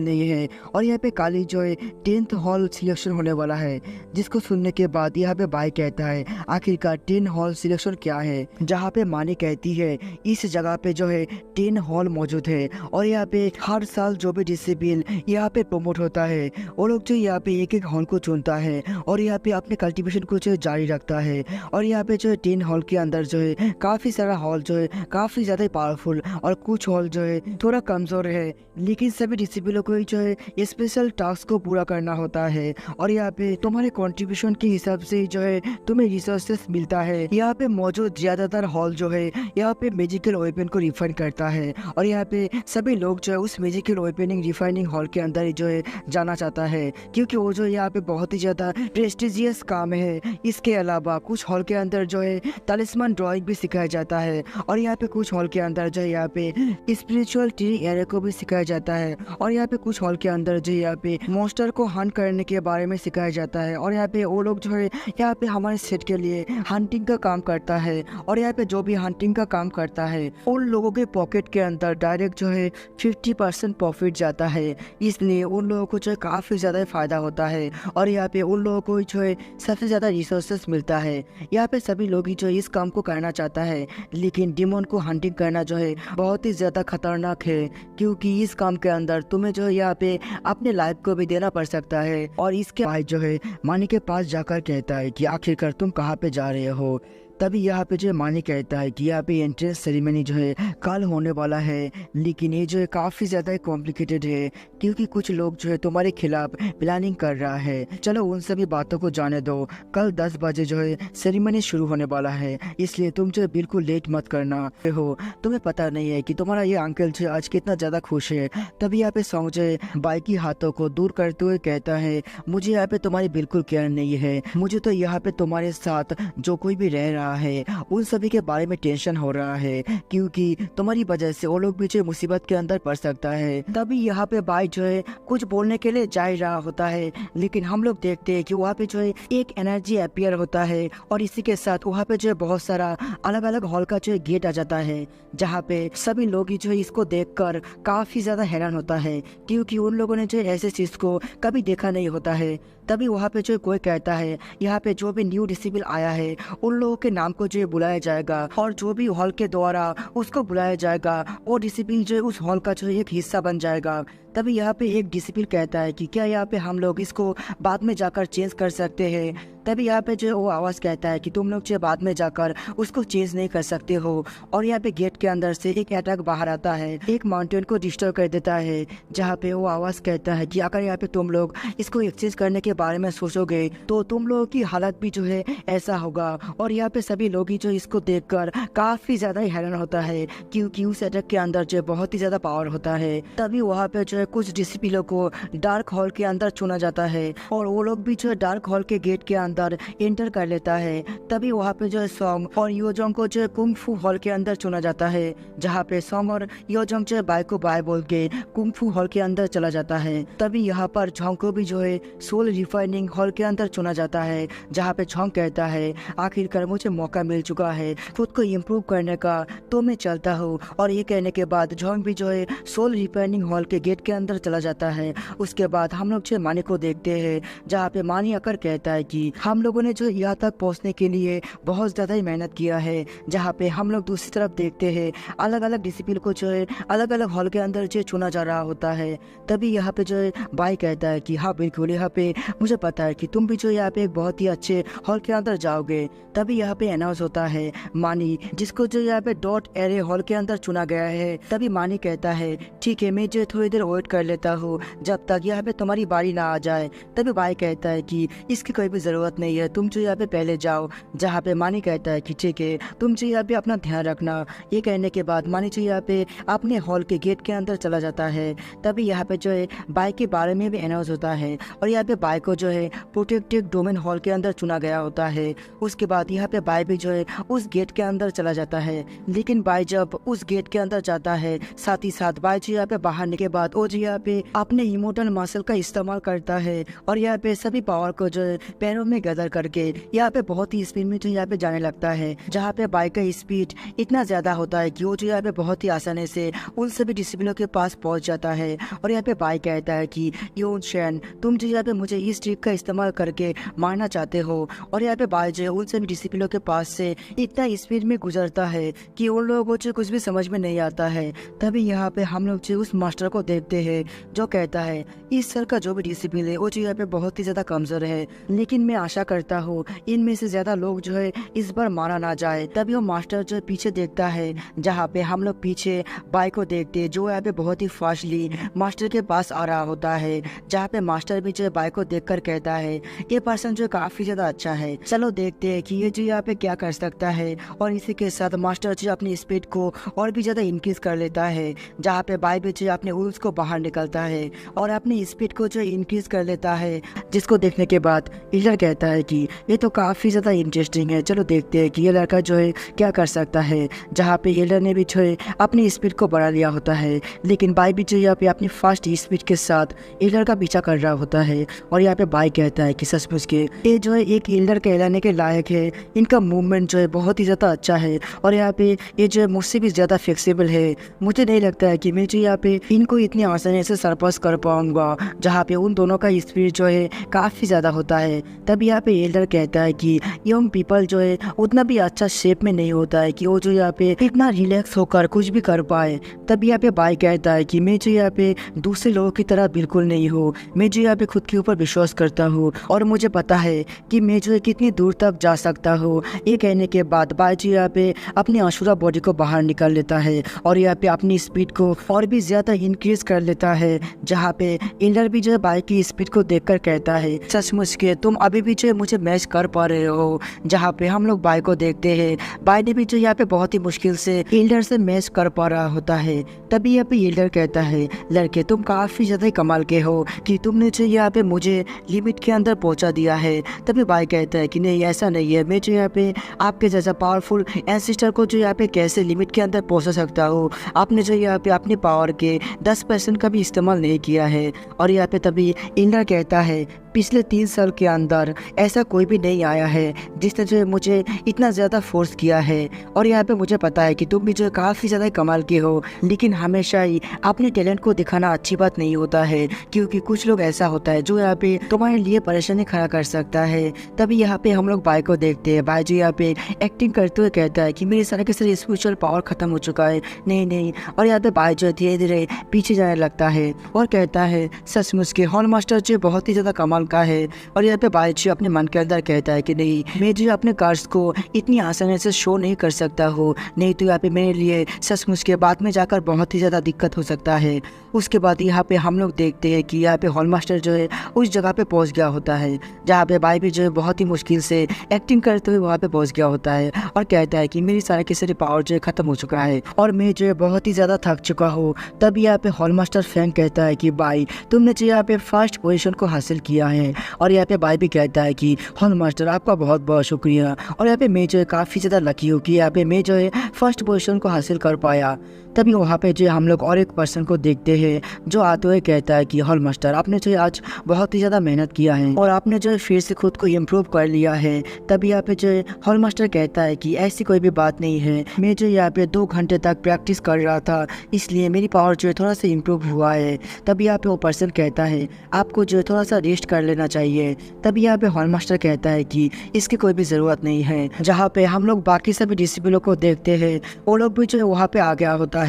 नहीं है। और यहाँ पे काली जो है 10th हॉल सिलेक्शन होने वाला है, जिसको सुनने के बाद यहाँ पे भाई कहता है आखिरकार 10 हॉल सिलेक्शन क्या है। जहाँ पे मानी कहती है इस जगह पे जो है 10 हॉल मौजूद है, और यहाँ पे हर साल जो भी डिसिबल यहाँ पे प्रमोट होता है वो लोग जो यहाँ पे एक एक हॉल को चुनता है, और यहाँ पे अपने कल्टीवेशन को जो जारी रखता है। और यहाँ पे जो है 10 हॉल के अंदर जो है काफी सारा हॉल जो है काफी ज्यादा पावरफुल, और कुछ हॉल जो है थोड़ा कमजोर है। लेकिन सभी डिसिबलों को जो है स्पेशल टास्क को पूरा करना होता है, और यहाँ पे तुम्हारे कंट्रीब्यूशन के हिसाब से जो है तुम्हें रिसोर्सेस मिलता है। यहाँ पे मौजूद ज्यादातर हॉल जो है यहाँ पे मेजिकल वेपन को रिफाइन करता है, और यहाँ पे सभी लोग जो है उस मेजिकल वेपनिंग रिफाइनिंग हॉल के अंदर ही जो है जाना चाहता है, क्योंकि वो जो यहाँ पे बहुत ही ज्यादा प्रेस्टिजियस काम है। इसके अलावा कुछ हॉल के अंदर जो है तालिस्मान ड्राइंग भी सिखाया जाता है, और यहाँ पे कुछ हॉल के अंदर जो है यहाँ पे स्पिरिचुअल ट्री एरिया को भी सिखाया जाता है, और यहाँ पे कुछ हॉल के अंदर जो यहाँ पे मॉन्स्टर को हंट करने के बारे में सिखाया जाता है। और यहाँ पे वो लोग जो है यहाँ पे हमारे सेट के लिए हंटिंग का काम करता है, और यहाँ पे जो भी हंटिंग का काम करता है उन लोगों के पॉकेट के अंदर डायरेक्ट जो है 50% प्रॉफिट जाता है, इसलिए उन लोगों को जो है काफी ज्यादा फायदा होता है। और यहाँ पे उन लोगों को जो है सबसे ज्यादा रिसोर्सेस मिलता है। यहाँ पे सभी लोग ही जो इस काम को करना चाहता है, लेकिन डिमोन को हंटिंग करना जो है बहुत ही ज्यादा खतरनाक है, क्योंकि इस काम के अंदर तुम्हें जो है यहाँ पे अपने लाइफ को भी देना पड़ सकता है। और इसके भाई जो है मानी के पास जाकर कहता है कि आखिरकार तुम कहाँ पे जा रहे हो। तभी यहाँ पे जो है मानी कहता है कि यहाँ पे एंट्रेंस सेरेमनी जो है कल होने वाला है, लेकिन ये जो है काफी ज्यादा कॉम्प्लिकेटेड है, क्योंकि कुछ लोग जो है तुम्हारे खिलाफ प्लानिंग कर रहा है। चलो उन सभी बातों को जाने दो, कल 10 बजे जो है सेरेमनी शुरू होने वाला है, इसलिए तुम जो है बिल्कुल लेट मत करना हो। तुम्हें पता नहीं है कि तुम्हारा ये अंकल जो आज कितना ज्यादा खुश है। तभी यहाँ पे सॉन्ग जो है बाइक की हाथों को दूर करते हुए कहता है मुझे यहाँ पे तुम्हारी बिल्कुल केयर नहीं है, मुझे तो यहाँ पे तुम्हारे साथ जो कोई भी रह रहा है उन सभी के बारे में टेंशन हो रहा है, क्योंकि तुम्हारी वजह से वो लोग भी जो मुसीबत के अंदर पड़ सकता है। तभी यहाँ पे भाई जो है कुछ बोलने के लिए जा ही रहा होता है, लेकिन हम लोग देखते हैं कि वहाँ पे जो है एक एनर्जी अपीयर होता है, और इसी के साथ वहाँ पे जो है बहुत सारा अलग अलग हॉल का जो है गेट आ जाता है, जहाँ पे सभी लोग ही जो है इसको देखकर काफी ज्यादा हैरान होता है, क्योंकि उन लोगों ने जो है ऐसे चीज को कभी देखा नहीं होता है। तभी वहाँ पे जो कोई कहता है यहाँ पे जो भी न्यू डिसिबल आया है उन लोगों के नाम को जो है बुलाया जाएगा, और जो भी हॉल के द्वारा उसको बुलाया जाएगा वो डिसिबल जो है उस हॉल का जो है एक हिस्सा बन जाएगा। तभी यहाँ पे एक डिसिबल कहता है कि क्या यहाँ पे हम लोग इसको बाद में जाकर चेंज कर सकते हैं। तभी यहाँ पे जो वो आवाज कहता है कि तुम लोग जो बाद में जाकर उसको चेंज नहीं कर सकते हो। और यहाँ पे गेट के अंदर से एक अटैक बाहर आता है, एक माउंटेन को डिस्ट्रॉय कर देता है, जहाँ पे वो आवाज कहता है कि अगर यहाँ पे तुम लोग इसको एक्सचेंज करने के बारे में सोचोगे तो तुम लोगों की हालत भी जो है ऐसा होगा। और यहाँ पे सभी लोग ही जो इसको देखकर काफी ज्यादा हैरान होता है, क्योंकि उस अटैक के अंदर जो बहुत ही ज्यादा पावर होता है। तभी वहाँ पे जो है कुछ डिसिप्लिनों को डार्क हॉल के अंदर चुना जाता है और वो लोग भी जो है डार्क हॉल के गेट के अंदर एंटर कर लेता है। तभी वहाँ पे जो है सॉन्ग और योजोंग को जो है कुंग फू हॉल के अंदर चुना जाता है, जहाँ पे सॉन्ग और योजोंग जो है बाय को बाय बोल के कुंग फू हॉल के अंदर चला जाता है। तभी यहाँ पर झोंग को भी जो है सोल रिफाइनिंग हॉल के अंदर चुना जाता है, जहाँ पे झोंग कहता है आखिरकार मुझे मौका मिल चुका है खुद को इम्प्रूव करने का, तो मैं चलता हूँ। और ये कहने के बाद झोंग भी जो है सोल रिफाइनिंग हॉल के गेट के अंदर चला जाता है। उसके बाद हम लोग जो मानी को देखते हैं, जहाँ पे मानी आकर कहता है कि हम लोगों ने जो यहाँ तक पहुँचने के लिए बहुत ज़्यादा ही मेहनत किया है। जहाँ पे हम लोग दूसरी तरफ देखते हैं अलग अलग डिसिप्लिन को जो है अलग अलग हॉल के अंदर जो चुना जा रहा होता है। तभी यहाँ पे जो है बाई कहता है कि हाँ बिल्कुल, यहाँ पे मुझे पता है कि तुम भी जो यहाँ पे एक बहुत ही अच्छे हॉल के अंदर जाओगे। तभी यहाँ पे अनाउंस होता है मानी, जिसको जो यहाँ पे डॉट एरे हॉल के अंदर चुना गया है। तभी मानी कहता है ठीक है, मैं जो थोड़ी देर वेट कर लेता हूँ जब तक यहाँ पे तुम्हारी बारी ना आ जाए। तभी बाई कहता है कि इसकी कोई भी जरूरत नहीं है, तुम जो यहाँ पे पहले जाओ। जहाँ पे मानी कहता है कि ठीक है, तुम जो यहाँ पे अपना ध्यान रखना। ये कहने के बाद मानी जो यहाँ पे अपने हॉल के गेट के अंदर चला जाता है। तभी यहाँ पे जो है बाई के बारे में भी अनाउंस होता है और यहाँ पे बाई को जो है प्रोटेक्टेड डोमेन हॉल के अंदर चुना गया होता है। उसके बाद यहाँ पे बाई भी जो है उस गेट के अंदर चला जाता है। लेकिन बाई जब उस गेट के अंदर जाता है, साथ ही साथ बाई जो यहाँ पे बाहर निकले के बाद वो जो यहाँ पे अपने इमोटल मसल का इस्तेमाल करता है और यहाँ पे सभी पावर को जो है पैरों में गदर करके यहाँ पे बहुत ही स्पीड में जो यहाँ पे जाने लगता है। जहाँ पे बाइक का स्पीड इतना ज्यादा होता है कि वो जो यहाँ पे बहुत ही आसानी से उन सभी डिसिप्लिनों के पास पहुंच जाता है। और यहाँ पे बाइक कहता है कि योन शैन, तुम जो यहाँ पे मुझे इस ट्रिक का इस्तेमाल करके मारना चाहते हो। और यहाँ पे बाइक जो है उन सभी डिसिप्लिनों के पास से इतना स्पीड में गुजरता है कि उन लोगों को कुछ भी समझ में नहीं आता है। तभी यहाँ पे हम लोग जो उस मास्टर को देखते हैं जो कहता है इस सर का जो भी डिसिप्लिन है वो जो यहाँ पे बहुत ही ज्यादा कमजोर है, लेकिन मैं आशा करता हूँ इनमें से ज्यादा लोग जो है इस बार मारा ना जाए। तभी वो मास्टर जो पीछे देखता है, जहाँ पे हम लोग पीछे बाइक को देखते हैं जो यहाँ पे बहुत ही फास्टली मास्टर के पास आ रहा होता है। जहाँ पे मास्टर भी जो है बाइक को देखकर कहता है ये पर्सन जो काफी ज्यादा अच्छा है, चलो देखते हैं कि ये जो यहाँ पे क्या कर सकता है। और इसी के साथ मास्टर जो अपनी स्पीड को और भी ज्यादा इंक्रीज कर लेता है। जहाँ पे बाइक भी जो अपने उल्स को बाहर निकलता है और अपनी स्पीड को जो इंक्रीज कर लेता है। जिसको देखने के बाद इलर कहता है कि ये तो काफी ज्यादा इंटरेस्टिंग है, चलो देखते हैं कि ये लड़का जो है क्या कर सकता है। जहाँ पे इलर ने भी जो है अपनी स्पीड को बढ़ा लिया होता है, लेकिन बाइक भी जो यहाँ पे अपनी फास्ट स्पीड के साथ इलर का पीछा कर रहा होता है। और यहाँ पे बाइक कहता है कि सचमुच के ये जो है एक इलर कहलाने के लायक है, इनका मूवमेंट जो है बहुत ही ज्यादा अच्छा है और यहाँ पे ये जो है मुझसे भी ज्यादा फ्लेक्सिबल है। मुझे नहीं लगता है कि मैं जो यहाँ पे इनको इतनी आसानी से सरपास कर पाऊंगा। जहाँ पे उन दोनों का स्पीड जो है काफी ज्यादा होता है। तब यहाँ पे एल्डर कहता है कि यंग पीपल जो है उतना भी अच्छा शेप में नहीं होता है कि वो जो यहाँ पे इतना रिलैक्स होकर कुछ भी कर पाए। तब यहाँ पे बाई कहता है कि मैं जो यहाँ पे दूसरे लोगों की तरह बिल्कुल नहीं हूँ, मैं जो यहाँ पे खुद के ऊपर विश्वास करता हूँ और मुझे पता है कि मैं जो है कितनी दूर तक जा सकता हूँ। ये कहने के बाद बाई जो यहाँ पे अपनी अशुरा बॉडी को बाहर निकाल लेता है और यहाँ पे अपनी स्पीड को और भी ज्यादा इंक्रीज कर लेता है। जहाँ पे एल्डर भी जो है बाई की स्पीड को देखकर कहता है सचमुच के तुम अभी भी जो है मुझे मैच कर पा रहे हो। जहाँ पे हम लोग बाई को देखते हैं, बाई ने भी जो यहाँ पे बहुत ही मुश्किल से एल्डर से मैच कर पा रहा होता है। तभी यहाँ पे एल्डर कहता है लड़के तुम काफी ज्यादा कमाल के हो कि तुमने जो यहाँ पे मुझे लिमिट के अंदर पहुंचा दिया है। तभी बाई कहता है कि नहीं ऐसा नहीं है, मैं जो यहाँ पे आपके जैसा पावरफुल एंसेस्टर को जो यहाँ पे कैसे लिमिट के अंदर पहुंचा सकता हूँ। आपने जो यहाँ पे अपने पावर के 10% का भी इस्तेमाल नहीं किया है। और यहाँ पे तभी एल्डर कहता है पिछले 3 साल के अंदर ऐसा कोई भी नहीं आया है जिसने जो है मुझे इतना ज़्यादा फोर्स किया है। और यहाँ पे मुझे पता है कि तुम भी जो है काफ़ी ज़्यादा कमाल के हो, लेकिन हमेशा ही अपने टैलेंट को दिखाना अच्छी बात नहीं होता है, क्योंकि कुछ लोग ऐसा होता है जो यहाँ पे तुम्हारे लिए परेशानी खड़ा कर सकता है। तभी यहाँ पे हम लोग बाई को देखते हैं, बाई जो यहाँ पे एक्टिंग करते हुए कहता है कि मेरे सारे के सारे स्पिरिचुअल पावर खत्म हो चुका है, नहीं। और यहाँ पे बाई जो धीरे धीरे पीछे जाने लगता है और कहता है सचमुच के हॉल मास्टर जो बहुत ही ज़्यादा कमाल मांगता है। और यहाँ पे बाई जो अपने मन के अंदर कहता है कि नहीं, मैं जो अपने कर्ज को इतनी आसानी से शो नहीं कर सकता हूँ, नहीं तो यहाँ पे मेरे लिए सचमुच के बाद में जाकर बहुत ही ज़्यादा दिक्कत हो सकता है। उसके बाद यहाँ पे हम लोग देखते हैं कि यहाँ पे हॉल मास्टर जो है उस जगह पे पहुँच गया होता है जहाँ पे बाई भी जो है बहुत ही मुश्किल से एक्टिंग करते हुए वहाँ पे पहुँच गया होता है और कहता है कि मेरी सारे की सारी पावर जो है खत्म हो चुका है और मैं जो है बहुत ही ज़्यादा थक चुका हूँ। तब यहाँ पे हॉल मास्टर फैंक कहता है कि बाई, तुमने जो यहाँ पे फर्स्ट पोजीशन को हासिल किया है। और यहाँ पे बाई भी कहता है कि हॉल मास्टर आपका बहुत बहुत शुक्रिया, और यहाँ पे मैं जो है काफ़ी ज़्यादा लकी हूँ कि यहाँ पे मैं जो है फर्स्ट पोजीशन को हासिल कर पाया। तभी वहाँ पे जो हम लोग और एक पर्सन को देखते हैं जो आते हुए कहता है कि हॉल मास्टर, आपने जो आज बहुत ही ज़्यादा मेहनत किया है और आपने जो है फिर से खुद को इम्प्रूव कर लिया है। तभी यहाँ पे जो है हॉल मास्टर कहता है कि ऐसी कोई भी बात नहीं है, मैं जो यहाँ पे 2 घंटे तक प्रैक्टिस कर रहा था, इसलिए मेरी पावर जो है थोड़ा सा इम्प्रूव हुआ है। तभी यहाँ पे वो पर्सन कहता है आपको जो है थोड़ा सा रेस्ट कर लेना चाहिए। तभी यहाँ पे हॉल मास्टर कहता है कि इसकी कोई भी ज़रूरत नहीं है। जहाँ पे हम लोग बाकी सभी डिसिप्लिनों को देखते हैं वो लोग भी जो है वहाँ पे आ गया होता है।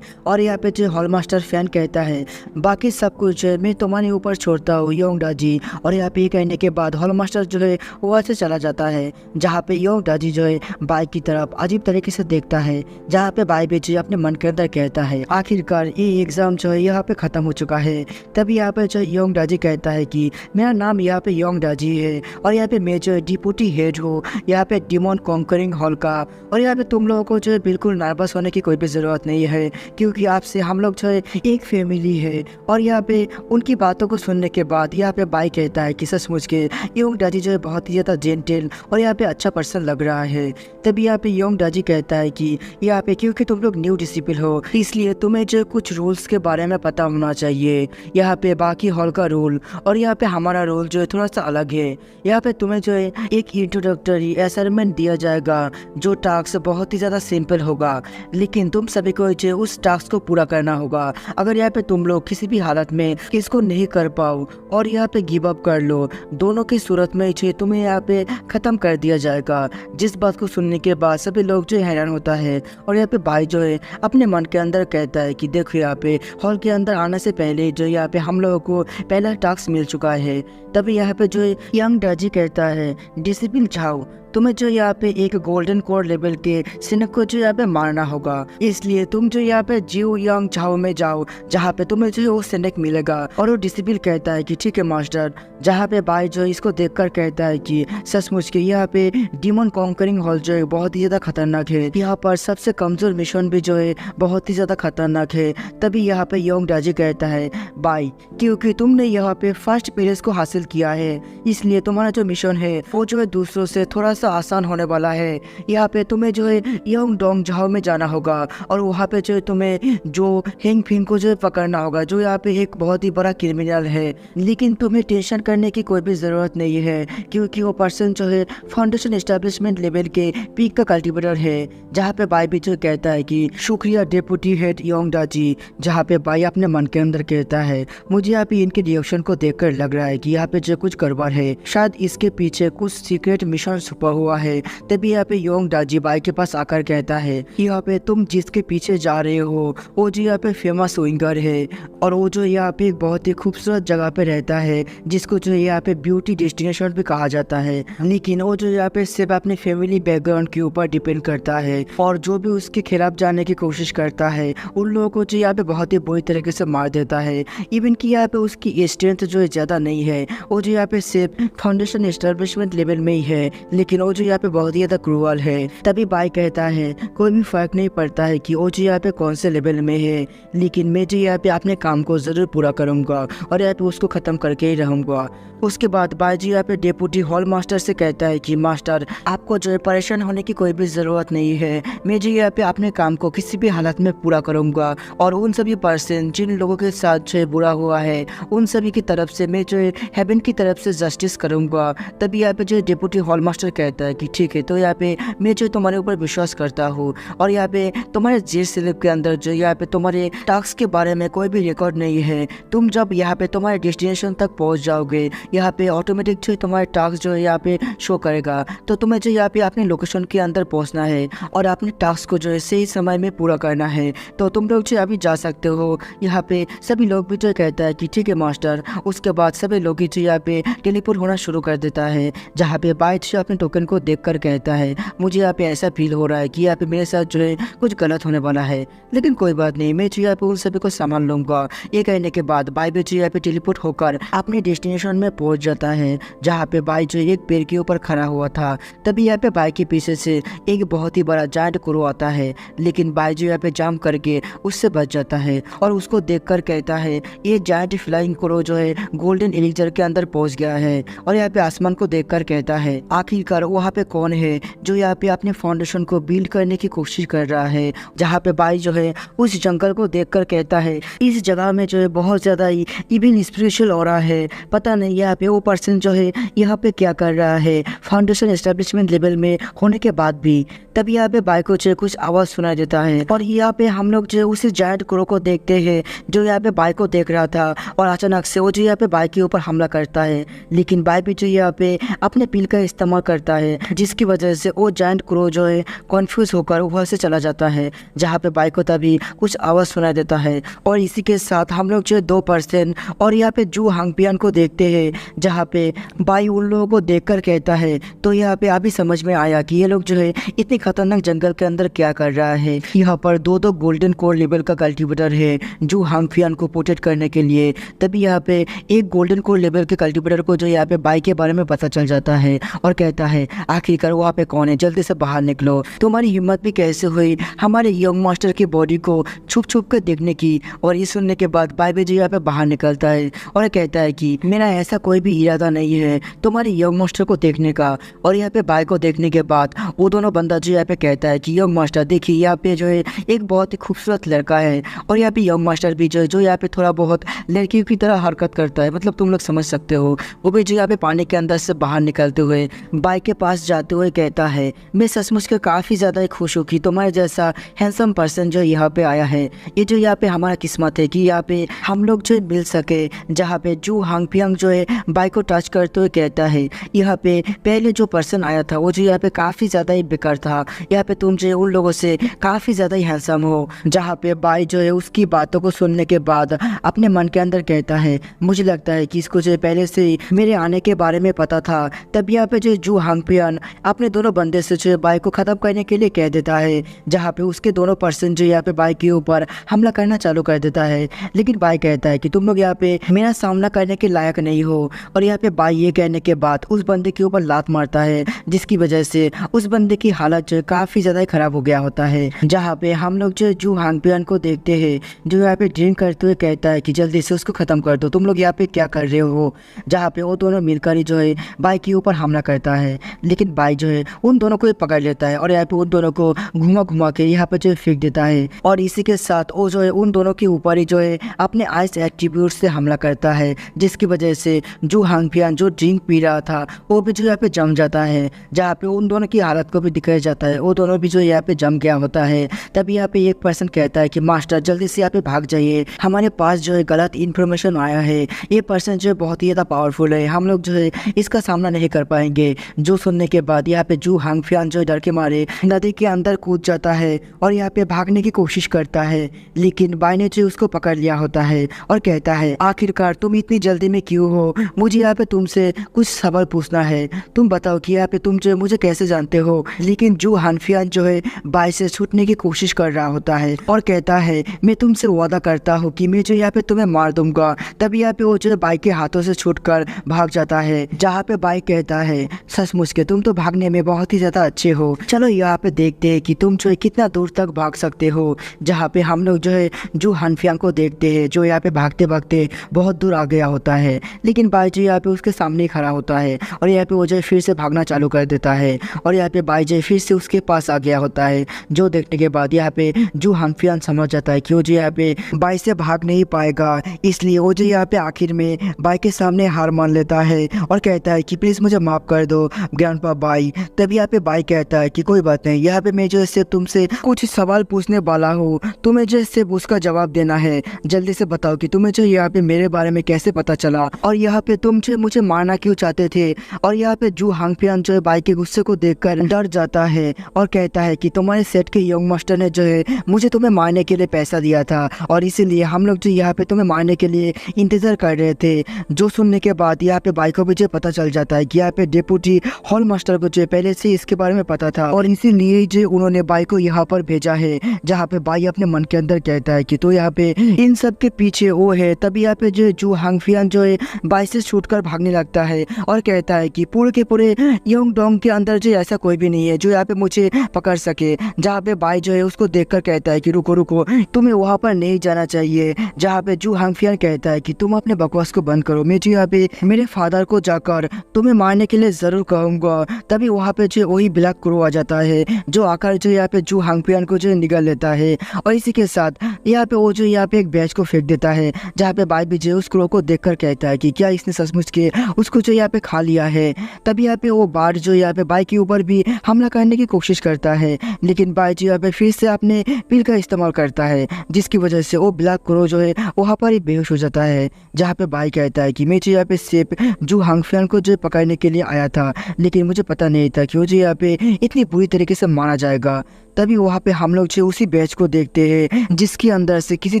और यहाँ पे जो हॉल मास्टर फैन कहता है बाकी सब कुछ मैं तुम्हारे ऊपर छोड़ता हूँ योंग दाजी। और यहाँ पे ये कहने के बाद हॉल मास्टर जो है वहाँ से चला जाता है। जहाँ पे योंग दाजी जो है बाई की तरफ अजीब तरीके से देखता है, जहाँ पे बाई भी जो अपने मन के अंदर कहता है आखिरकार ये एग्जाम जो है यहाँ पे ख़त्म हो चुका है। तभी यहाँ पे जो योंग दाजी कहता है कि मेरा नाम यहाँ पे योंग दाजी है और यहाँ पे मैं जो है डिप्टी हेड हूँ यहाँ पे डिमॉन कॉन्करिंग हॉल का। और यहाँ पे तुम लोगों को जो है बिल्कुल नर्वस होने की कोई भी ज़रूरत नहीं है, क्योंकि आपसे हम लोग जो है एक फैमिली है। और यहाँ पे उनकी बातों को सुनने के बाद यहाँ पे बाई कहता है कि सचमुच के योंग दाजी जो है बहुत ही ज़्यादा जेंटल और यहाँ पे अच्छा पर्सन लग रहा है। तभी यहाँ पे योंग दाजी कहता है कि यहाँ पे क्योंकि तुम लोग न्यू डिसिपल हो इसलिए तुम्हें जो कुछ रूल्स के बारे में पता होना चाहिए। यहाँ पे बाकी हॉल का रूल और यहाँ पे हमारा रूल जो है थोड़ा सा अलग है। यहाँ पे तुम्हें जो है एक इंट्रोडक्टरी असाइनमेंट दिया जाएगा जो टास्क बहुत ही ज़्यादा सिंपल होगा, लेकिन तुम सभी को जो उस टास्क को पूरा करना होगा। अगर यहाँ पे तुम लोग किसी भी हालत में इसको नहीं कर पाओ और यहाँ पे गिव अप कर लो, दोनों की सूरत में जो तुम्हें यहाँ पे ख़त्म कर दिया जाएगा। जिस बात को सुनने के बाद सभी लोग जो हैरान होता है। और यहाँ पे बाई जो है अपने मन के अंदर कहता है कि देखो यहाँ पे हॉल के अंदर आने से पहले जो यहाँ पे हम लोगों को पहला टास्क मिल चुका है। तभी यहाँ पे जो यंग दाजी कहता है डिसिप्लिन चाहो, तुम्हें जो यहाँ पे एक गोल्डन कोर लेवल के सिनक को जो यहाँ पे मारना होगा, इसलिए तुम जो यहाँ पे जियो यांग झाओ में जाओ जहाँ पे तुम्हें जो वो सिनक मिलेगा। और वो डिसिप्लिन कहता है कि ठीक है मास्टर। जहाँ पे बाई जो इसको देखकर कहता है कि सचमुच के यहाँ पे डिमन कॉन्करिंग हॉल जो है बहुत ही ज़्यादा खतरनाक है, यहाँ पर सबसे कमज़ोर मिशन भी जो है बहुत ही ज़्यादा खतरनाक है। तभी यहाँ पे योंग दाजी कहता है बाई, क्योंकि तुमने यहाँ पे फर्स्ट पेरेस को हासिल किया है इसलिए तुम्हारा जो मिशन है वो जो है दूसरों से थोड़ा सा आसान होने वाला है। यहाँ पे तुम्हें जो है योंग डोंग झाओ में जाना होगा और वहाँ पे जो है तुम्हें जो हेंग फिंग को जो है पकड़ना होगा, जो यहाँ पे एक बहुत ही बड़ा क्रिमिनल है। लेकिन तुम्हें टेंशन करने की कोई भी ज़रूरत नहीं है, क्योंकि वो पर्सन जो है फाउंडेशन एस्टेब्लिशमेंट लेवल के पीक का कल्टिवेटर है। जहाँ पे बाई भी जो कहता है कि शुक्रिया डेप्यूटी हेड योंग दाजी। जहाँ पे बाई अपने मन के अंदर कहता है मुझे यहाँ पे इनके रिएक्शन को देखकर लग रहा है कि यहाँ पे जो कुछ गड़बड़ है, शायद इसके पीछे कुछ सीक्रेट मिशन छुपा हुआ है। तभी यहाँ पे योंग दाजी बाई के पास आकर कहता है यहाँ पे तुम जिसके पीछे जा रहे हो वो जो यहाँ पे फेमस विंगर है और वो जो यहाँ पे एक बहुत ही खूबसूरत जगह पे रहता है जिसको जो यहाँ पे ब्यूटी डेस्टिनेशन भी कहा जाता है। लेकिन वो जो यहाँ पे सिर्फ अपने फैमिली बैकग्राउंड के ऊपर डिपेंड करता है और जो भी उसके खिलाफ जाने की कोशिश करता है उन लोगों को जो यहाँ पे बहुत ही बुरी तरीके से मार देता है। इवन कि यहाँ पे उसकी स्ट्रेंथ जो है ज़्यादा नहीं है, वो जो यहाँ पे सिर्फ फाउंडेशन एस्टेब्लिशमेंट लेवल में ही है, लेकिन वो जो यहाँ पे बहुत ही ज़्यादा क्रूअल है। तभी बाई कहता है कोई भी फर्क नहीं पड़ता है कि वो जो यहाँ पे कौन से लेवल में है, लेकिन मैं जो यहाँ पे अपने काम को ज़रूर पूरा करूँगा और यहाँ पे उसको ख़त्म करके ही रहूँगा। उसके बाद बाई जी यहाँ पे डेप्यूटी हॉल मास्टर से कहता है कि मास्टर आपको जो है परेशान होने की कोई भी ज़रूरत नहीं है, मैं जो यहाँ पे अपने काम को किसी भी हालत में पूरा करूँगा और उन सभी पर्सन जिन लोगों के साथ जो है बुरा हुआ है उन सभी की तरफ से मैं जो है हेवन की तरफ से जस्टिस करूँगा। तभी यहाँ पे जो डेप्यूटी हॉल मास्टर कहता है कि ठीक है, तो यहाँ पे मैं जो तुम्हारे ऊपर विश्वास करता हूँ और यहाँ पे तुम्हारे जेल स्लिप के अंदर जो यहाँ पे तुम्हारे टास्क के बारे में कोई भी रिकॉर्ड नहीं है। तुम जब यहाँ पे तुम्हारे डेस्टिनेशन तक पहुँच जाओगे, यहाँ पे ऑटोमेटिक जो तुम्हारे टास्क जो है यहाँ पे शो करेगा। तो तुम्हें जो यहाँ पे अपने लोकेशन के अंदर पहुँचना है और अपने टास्क को जो है सही समय में पूरा करना है। तो तुम लोग जो अभी जा सकते हो। यहाँ पे सभी लोग भी जो कहता है कि ठीक है मास्टर। उसके बाद सभी लोग जो यहाँ पे टेलीपोर्ट होना शुरू कर देता है, जहाँ पे बाइट जो अपने टोकन को देखकर कहता है मुझे यहाँ पे ऐसा फील हो रहा है कि यहाँ पे मेरे साथ जो है कुछ गलत होने वाला है, लेकिन कोई बात नहीं, मैं जो यहाँ पे उन सभी को संभाल लूंगा। ये कहने के बाद बाई भी जो यहाँ पे टेलीपोर्ट होकर अपने डेस्टिनेशन में पहुंच जाता है, जहाँ पे बाई जो एक पेड़ के ऊपर खड़ा हुआ था। तभी यहाँ पे बाई के पीछे से एक बहुत ही बड़ा जायंट क्रो आता है, लेकिन बाई जो यहाँ पे जंप करके उससे बच जाता है और उसको देखकर कहता है ये जायंट फ्लाइंग क्रो जो है गोल्डन एलिक्सर के अंदर पहुंच गया है। और यहाँ पे आसमान को देखकर कहता है आखिरकार वहाँ पे कौन है जो यहाँ पे अपने फाउंडेशन को बिल्ड करने की कोशिश कर रहा है। जहाँ पे बाई जो है उस जंगल को देखकर कहता है इस जगह में जो है बहुत ज्यादा ही इवन स्पिरिचुअल हो रहा है, पता नहीं यहाँ पे वो पर्सन जो है यहाँ पे क्या कर रहा है फाउंडेशन एस्टेब्लिशमेंट लेवल में होने के बाद भी। तभी यहाँ पे बाई को जो कुछ आवाज सुनाई देता है और यहाँ पे हम लोग जो उसी जायंट क्रो को देखते हैं जो यहाँ पे बाई को देख रहा था। और अचानक से वो जो यहाँ पे बाई के ऊपर हमला करता है, लेकिन बाई भी जो यहाँ पे अपने पील का इस्तेमाल करता है, जिसकी वजह से वो जायंट क्रो जो है कॉन्फ्यूज होकर वहाँ से चला जाता है। जहाँ पे बाई को तभी कुछ आवाज सुनाई देता है और इसी के साथ हम लोग जो 2% और यहाँ पे जू हांगपियन को देखते हैं, जहाँ पे बाई उन लोगों को देखकर कहता है तो यहाँ पे अभी समझ में आया कि ये लोग जो है इतने खतरनाक जंगल के अंदर क्या कर रहा है। यहाँ पर दो गोल्डन कोर लेवल का कल्टीवेटर है जू हांगपियन को प्रोटेक्ट करने के लिए। तभी यहाँ पे एक गोल्डन कोर लेवल के कल्टीवेटर को जो यहाँ पे बाई के बारे में पता चल जाता है और कहता है आखिरकार वहाँ पे कौन है, जल्दी से बाहर निकलो। तुम्हारी हिम्मत भी कैसे हुई हमारे यंग मास्टर की बॉडी को छुप छुप कर देखने की। और ये सुनने के बाद बाई भी जो यहाँ पे बाहर निकलता है और कहता है कि मेरा ऐसा कोई भी इरादा नहीं है तुम्हारे यंग मास्टर को देखने का। और यहाँ पे बाई को देखने के बाद वो दोनों बंदा जो यहाँ पे कहता है कि यंग मास्टर देखिए यहाँ पे जो है एक बहुत ही खूबसूरत लड़का है। और यहाँ पे यंग मास्टर भी जो यहाँ पे थोड़ा बहुत लड़कियों की तरह हरकत करता है, मतलब तुम लोग समझ सकते हो। वो भी जो यहाँ पे पानी के अंदर से बाहर निकलते हुए बाई के पास जाते हुए कहता है मैं सचमुच के काफ़ी ज़्यादा खुश हूँ कि तुम्हारे जैसा हैंडसम पर्सन जो यहाँ पे आया है। ये जो यहाँ पे हमारा किस्मत है कि यहाँ पे हम लोग जो मिल सके। जहाँ पे जू हांगपियन जो है बाई को टच करते हुए कहता है यहाँ पे पहले जो पर्सन आया था वो जो यहाँ पे काफ़ी ज़्यादा ही बेकार था, यहाँ पे तुम जो उन लोगों से काफ़ी ज़्यादा ही हैंडसम हो। जहाँ पे बाई जो है उसकी बातों को सुनने के बाद अपने मन के अंदर कहता है मुझे लगता है कि इसको जो पहले से मेरे आने के बारे में पता था। तब यहाँ पे जो जू हांगपियन अपने दोनों बंदे से जो बाई को ख़त्म करने के लिए कह देता है, जहाँ पे उसके दोनों पर्सन जो यहाँ पे बाई के ऊपर हमला करना चालू कर देता है। लेकिन बाई कहता है कि तुम लोग यहाँ पे मेरा सामना करने के लायक नहीं हो। और यहाँ पे बाई ये कहने के बाद उस बंदे के ऊपर लात मारता है, जिसकी वजह से उस बंदे की हालत जो काफ़ी ज़्यादा खराब हो गया होता है। जहाँ पे हम लोग जो जू हांगपियन को देखते हैं जो यहाँ पे ड्रिंक करते हुए कहता है कि जल्दी से उसको ख़त्म कर दो, तुम लोग यहाँ पे क्या कर रहे हो। जहाँ पे वो दोनों मिलकर ही जो है बाई के ऊपर हमला करता है, लेकिन बाई जो है उन दोनों को पकड़ लेता है और यहाँ पे उन दोनों को घुमा घुमा के यहाँ पे जो फेंक देता है। और इसी के साथ वो जो है उन दोनों के ऊपर ही जो है अपने आइस एट्रीब्यूट से हमला करता है, जिसकी वजह से जू हांगपियन जो ड्रिंक पी रहा था वो भी जो यहाँ पे जम जाता है। जहाँ पे उन दोनों की हालत को भी दिखाया जाता है, वो दोनों भी जो यहाँ पे जम गया होता है। तभी यहाँ पे एक पर्सन कहता है कि मास्टर जल्दी से यहाँ पे भाग जाइए, हमारे पास जो है गलत इन्फॉर्मेशन आया है। ये पर्सन जो है बहुत ही ज़्यादा पावरफुल है, हम लोग जो है इसका सामना नहीं कर पाएंगे। जो सुनने के बाद यहाँ पे जू हांगपियन जो डर के मारे नदी के अंदर कूद जाता है और यहाँ पे भागने की कोशिश करता है, लेकिन बाई ने जो उसको पकड़ लिया होता है और कहता है आखिरकार तुम इतनी जल्दी में क्यों हो, मुझे यहाँ पे तुमसे कुछ सवाल पूछना है। तुम बताओ कि यहाँ पे तुम जो मुझे कैसे जानते हो। लेकिन जू हांगपियन जो है बाई से छूटने की कोशिश कर रहा होता है और कहता है मैं तुमसे वादा करता हूँ कि मैं जो यहाँ पे तुम्हें मार दूंगा। तभी यहाँ पे वो जो बाई के हाथों से छूटकर भाग जाता है। जहाँ पे बाई कहता है सचमुच के तुम तो भागने में बहुत ही ज्यादा अच्छे हो, चलो यहाँ पे देखते हैं कि तुम जो है कितना दूर तक भाग सकते हो। जहाँ पे हम लोग जो है जू हांगपियन को देखते हैं जो यहाँ पे भागते भागते बहुत दूर आ गया होता है, लेकिन बाई जो यहाँ पे उसके सामने ही खड़ा होता है और यहाँ पे वो जो फिर से भागना चालू कर देता है। और यहाँ पे बाई जो फिर से उसके पास आ गया होता है, जो देखने के बाद यहाँ पे जू हांगपियन समझ जाता है कि वो जो यहाँ पे बाई से भाग नहीं पाएगा, इसलिए वो जो यहाँ पे आखिर में बाई के सामने हार मान लेता है और कहता है कि प्लीज़ मुझे माफ़ कर दो, ग्रैंडपा बाई। तभी यहाँ पे बाई कहता है कि कोई बात नहीं, यहाँ पे मैं जो है तुमसे कुछ सवाल पूछने वाला हूँ, तुम्हें जो है उसका जवाब देना है। जल्दी से बताओ कि तुम्हें जो यहाँ पे मेरे बारे में कैसे पता चला, और यहाँ पे तुम जो मुझे मारना क्यों चाहते थे। और यहाँ पे जू हांगफियान जो है बाई के गुस्से को देखकर डर जाता है और कहता है कि तुम्हारे सेट के यंग मास्टर ने जो है मुझे तुम्हें मारने के लिए पैसा दिया था, और इसीलिए हम लोग जो यहाँ पे तुम्हें मारने के लिए इंतजार कर रहे थे। जो सुनने के बाद यहाँ पे बाई को भी जो पता चल जाता है कि यहाँ पे डिप्टी हॉल मास्टर को जो पहले से इसके बारे में पता था, और इसीलिए जो उन्होंने बाई को यहाँ पर भेजा है। जहाँ पे बाई अपने मन के अंदर कहता है कि तो यहाँ पे इन सब के पीछे वो है। तभी यहाँ पे जो जू हांगफियान जो है बाई से छूटकर भागने लगता है और कहता है कि पूरे के पूरे योंग डोंग के अंदर जो ऐसा कोई भी नहीं है जो यहाँ पे मुझे पकड़ सके। जहाँ पे बाई जो है उसको देखकर कहता है कि रुको रुको, तुम्हें वहाँ पर नहीं जाना चाहिए। जहाँ पे जू हांगफियान कहता है कि तुम अपने बकवास को बंद करो, मैं जो यहाँ पे मेरे फादर को जाकर तुम्हें मारने के लिए जरूर कहूँगा। तभी वहाँ पे जो वही ब्लैक क्रो आ जाता है जो आकर जो यहाँ पे जू हांगफियान को जो निगल लेता है, और इसी के साथ यहाँ पे वो जो यहाँ पे एक बैच को फेंक देता है। जहाँ पे बाई भी जो उस क्रो को देखकर कहता है कि क्या इसने सचमुच के उसको जो यहाँ पे खा लिया है। तभी यहाँ पे वो बार जो यहाँ पे बाई के ऊपर भी हमला करने की कोशिश करता है, लेकिन बाई जो यहाँ पे फिर से अपने पिल का इस्तेमाल करता है, जिसकी वजह से वो ब्लैक क्रो जो है वहाँ पर ही बेहोश हो जाता है। जहाँ पे बाई कहता है कि मैं जो यहाँ पे सिर्फ जू हांगफियान को जो पकड़ने के लिए आया था, लेकिन मुझे पता नहीं था कि वो जो यहाँ पे इतनी बुरी तरीके से मारा जाएगा। तभी वहाँ पे हम लोग जो उसी बैच को देखते हैं जिसके अंदर से किसी